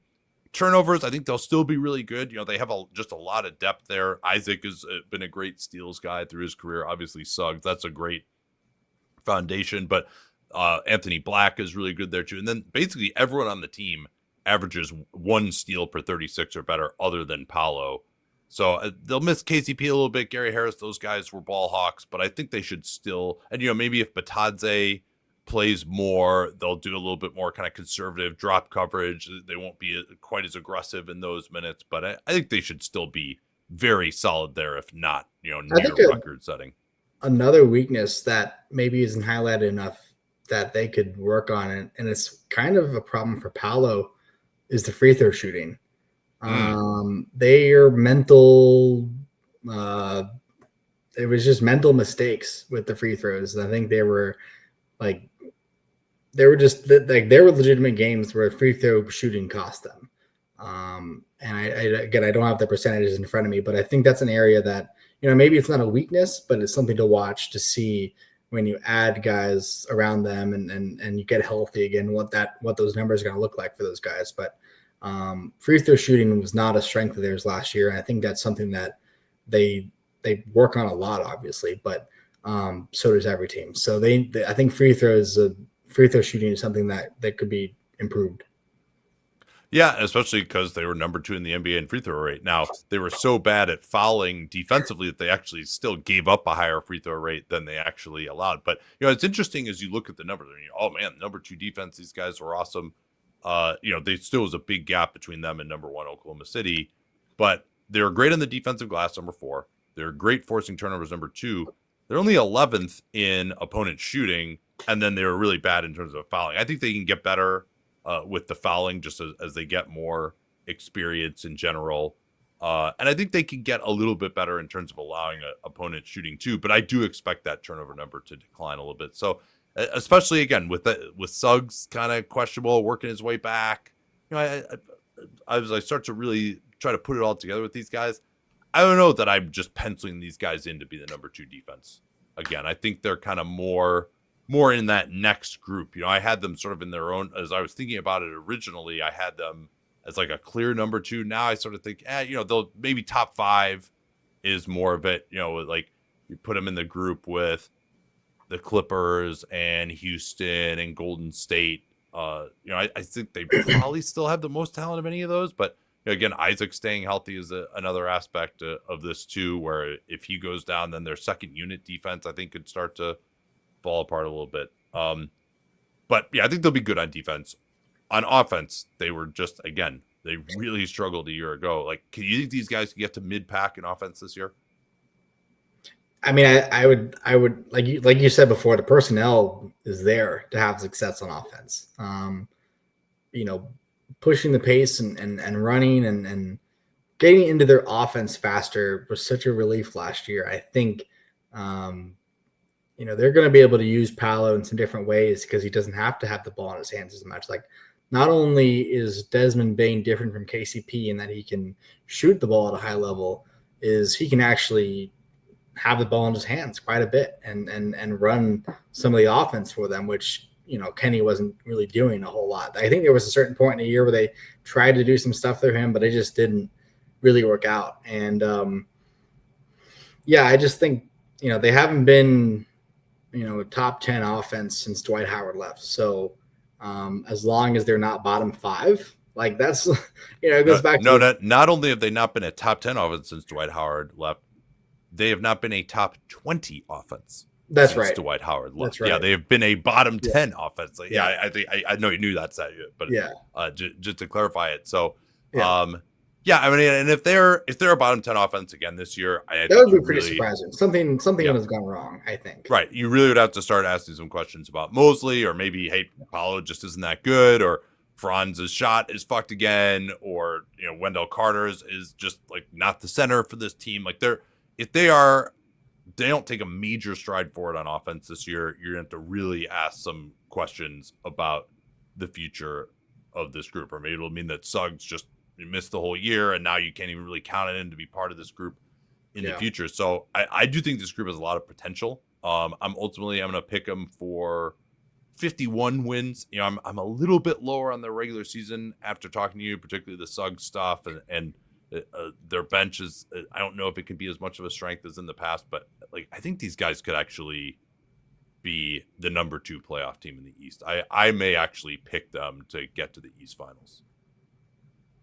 turnovers, I think they'll still be really good. They have just a lot of depth there. Isaac has been a great steals guy through his career. Obviously Suggs, that's a great foundation, but Anthony Black is really good there too. And then basically everyone on the team averages 1 steal per 36 or better other than Paolo. So they'll miss KCP a little bit. Gary Harris, those guys were ball hawks, but I think they should still, and maybe if Batadze plays more, they'll do a little bit more kind of conservative drop coverage. They won't be quite as aggressive in those minutes, but I think they should still be very solid there, if not, near record setting. Another weakness that maybe isn't highlighted enough that they could work on, and it's kind of a problem for Paolo, is the free throw shooting. Their mental, it was just mental mistakes with the free throws. I think they were legitimate games where free throw shooting cost them. And I don't have the percentages in front of me, but I think that's an area that, maybe it's not a weakness, but it's something to watch to see when you add guys around them and you get healthy again, what those numbers are going to look like for those guys. But free throw shooting was not a strength of theirs last year. And I think that's something that they work on a lot, obviously, but so does every team. So I think free throw shooting is something that could be improved. Yeah, especially because they were number 2 in the NBA in free throw rate. Now, they were so bad at fouling defensively that they actually still gave up a higher free throw rate than they actually allowed. But, it's interesting as you look at the numbers. I mean, oh, man, number 2 defense, these guys were awesome. They still was a big gap between them and number 1 Oklahoma City. But they were great on the defensive glass, number 4. They're great forcing turnovers, number 2. They're only 11th in opponent shooting, and then they were really bad in terms of fouling. I think they can get better with the fouling just as they get more experience in general. And I think they can get a little bit better in terms of allowing opponent shooting too. But I do expect that turnover number to decline a little bit. So especially, again, with Suggs kind of questionable, working his way back, as I start to really try to put it all together with these guys, I don't know that I'm just penciling these guys in to be the number 2 defense. Again, I think they're kind of more in that next group. I had them sort of in their own, as I was thinking about it originally, I had them as like a clear number 2. Now I sort of think, they'll maybe top 5 is more of it. Like you put them in the group with the Clippers and Houston and Golden State. I think they probably still have the most talent of any of those, but again, Isaac staying healthy is another aspect of this too, where if he goes down, then their second unit defense, I think, could start to fall apart a little bit. But yeah, I think they'll be good on defense. On offense, they were just, again, they really struggled a year ago. Like, can you think these guys can get to mid-pack in offense this year? I mean, I would like you said before, the personnel is there to have success on offense. Pushing the pace and running and getting into their offense faster was such a relief last year. I think, they're going to be able to use Paolo in some different ways because he doesn't have to have the ball in his hands as much. Like, not only is Desmond Bane different from KCP in that he can shoot the ball at a high level, is he can actually have the ball in his hands quite a bit and run some of the offense for them, which, Kenny wasn't really doing a whole lot. I think there was a certain point in the year where they tried to do some stuff for him, but it just didn't really work out. And I just think, they haven't been, top 10 offense since Dwight Howard left. So as long as they're not bottom 5, like that's, it goes back to not only have they not been a top 10 offense since Dwight Howard left, they have not been a top 20 offense. That's right. Dwight Howard left. That's right. Yeah, they have been a bottom 10 offense. Like, I think I know you knew that, but just to clarify it. So, I mean, and if they're a bottom 10 offense again this year, that would be pretty surprising. Something has gone wrong, I think. Right. You really would have to start asking some questions about Mosley, or maybe, hey, Paolo just isn't that good, or Franz's shot is fucked again, or Wendell Carter's is just like not the center for this team. Like they don't take a major stride forward on offense this year, you're going to have to really ask some questions about the future of this group. Or maybe it'll mean that Suggs just missed the whole year and now you can't even really count it in to be part of this group in the future. So I do think this group has a lot of potential. I'm going to pick them for 51 wins. I'm a little bit lower on their regular season after talking to you, particularly the Suggs stuff and their bench is, I don't know if it could be as much of a strength as in the past, but like, I think these guys could actually be the number 2 playoff team in the East. I may actually pick them to get to the East Finals.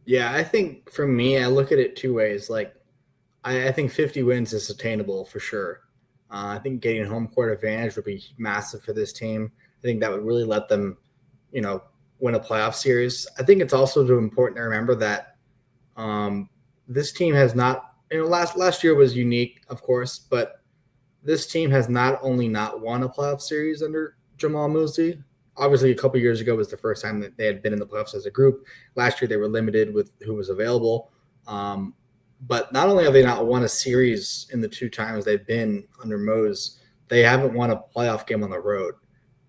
Yeah, I think for me, I look at it two ways. Like, I think 50 wins is attainable for sure. I think getting home court advantage would be massive for this team. I think that would really let them, you know, win a playoff series. I think it's also important to remember that um, this team has not, last year was unique, of course, but this team has not only not won a playoff series under Jamal Mosley. Obviously, a couple years ago was the first time that they had been in the playoffs as a group. Last year, they were limited with who was available. But not only have they not won a series in the two times they've been under Mose, they haven't won a playoff game on the road.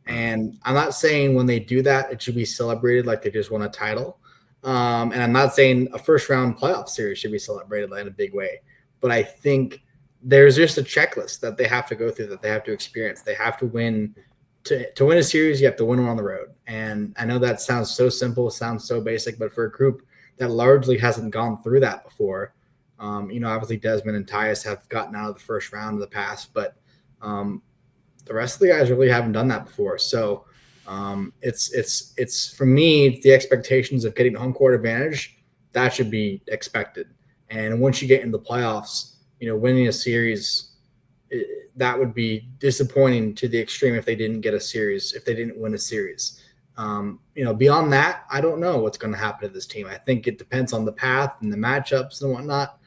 And I'm not saying when they do that, it should be celebrated like they just won a title. And I'm not saying a first round playoff series should be celebrated in a big way. But I think there's just a checklist that they have to go through, that they have to experience. They have to win. To win a series, you have to win one on the road. And I know that sounds so simple, sounds so basic, but for a group that largely hasn't gone through that before, obviously Desmond and Tyus have gotten out of the first round in the past, but the rest of the guys really haven't done that before. So it's for me, it's the expectations of getting home court advantage that should be expected. And once you get in the playoffs, winning a series, that would be disappointing to the extreme if they didn't get a series, if they didn't win a series. Beyond that, I don't know what's going to happen to this team. I think it depends on the path and the matchups and whatnot.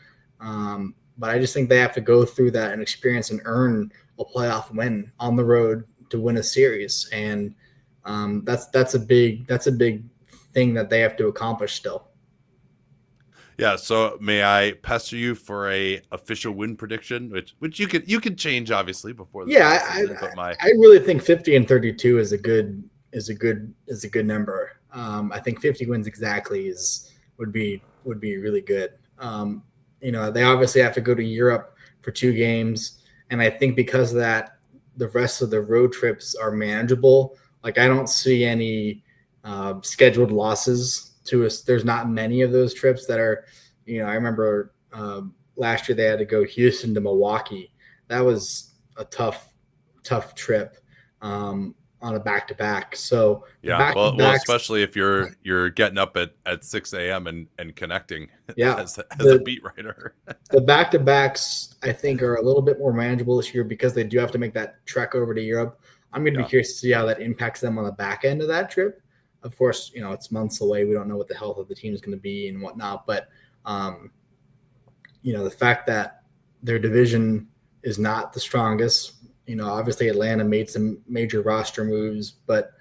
But I just think they have to go through that and experience and earn a playoff win on the road to win a series. And that's a big thing that they have to accomplish still. Yeah, so may I pester you for a official win prediction, which you can change obviously before the season, but I really think 50-32 is a good number. I think 50 wins exactly would be really good. They obviously have to go to Europe for 2 games, and I think because of that, the rest of the road trips are manageable. Like, I don't see any scheduled losses to us. There's not many of those trips that are, I remember last year they had to go Houston to Milwaukee. That was a tough trip on a back-to-back. So yeah, well, especially if you're getting up at 6 a.m. and connecting as a beat writer. The back-to-backs, I think, are a little bit more manageable this year because they do have to make that trek over to Europe. I'm going to be curious to see how that impacts them on the back end of that trip. Of course, it's months away. We don't know what the health of the team is going to be and whatnot. But, the fact that their division is not the strongest, obviously Atlanta made some major roster moves, but,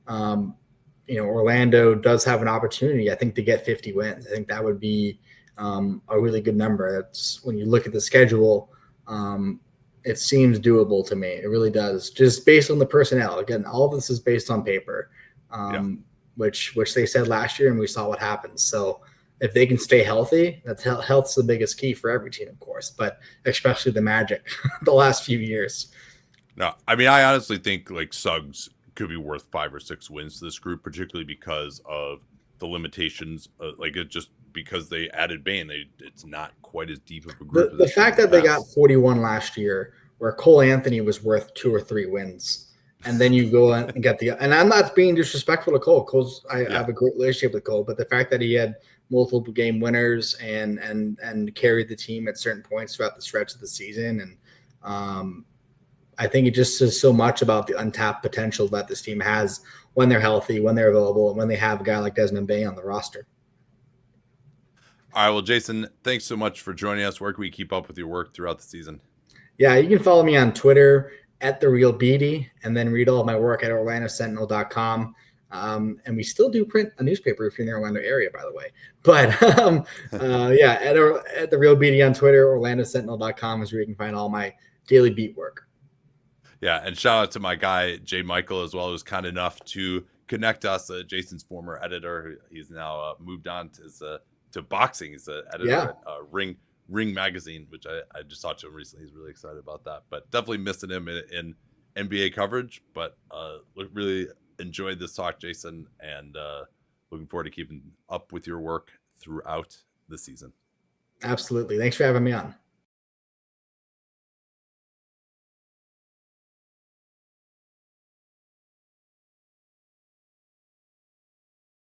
Orlando does have an opportunity, I think, to get 50 wins. I think that would be a really good number. That's when you look at the schedule, it seems doable to me. It really does. Just based on the personnel. Again, all of this is based on paper. Which they said last year, and we saw what happens. So if they can stay healthy, health's the biggest key for every team, of course, but especially the Magic the last few years. No, I mean, I honestly think like Suggs could be worth 5 or 6 wins to this group, particularly because of the limitations. Just because they added Bane, it's not quite as deep of a group. The fact that they got 41 last year, where Cole Anthony was worth 2 or 3 wins. And then you go and get and I'm not being disrespectful to Cole. I have a great relationship with Cole, but the fact that he had multiple game winners and carried the team at certain points throughout the stretch of the season. And I think it just says so much about the untapped potential that this team has when they're healthy, when they're available, and when they have a guy like Desmond Bane on the roster. All right. Well, Jason, thanks so much for joining us. Where can we keep up with your work throughout the season? Yeah, you can follow me on Twitter @TheRealBeede, and then read all of my work at OrlandoSentinel.com. And we still do print a newspaper if you're in the Orlando area, by the way. But at TheRealBeede on Twitter, OrlandoSentinel.com is where you can find all my daily beat work. Yeah, and shout out to my guy Jay Michael as well, who's kind enough to connect us. Jason's former editor. He's now moved on to boxing. He's an editor at Ring Magazine, which I just talked to him recently. He's really excited about that, but definitely missing him in NBA coverage. But really enjoyed this talk, Jason, and looking forward to keeping up with your work throughout the season. Absolutely. Thanks for having me on.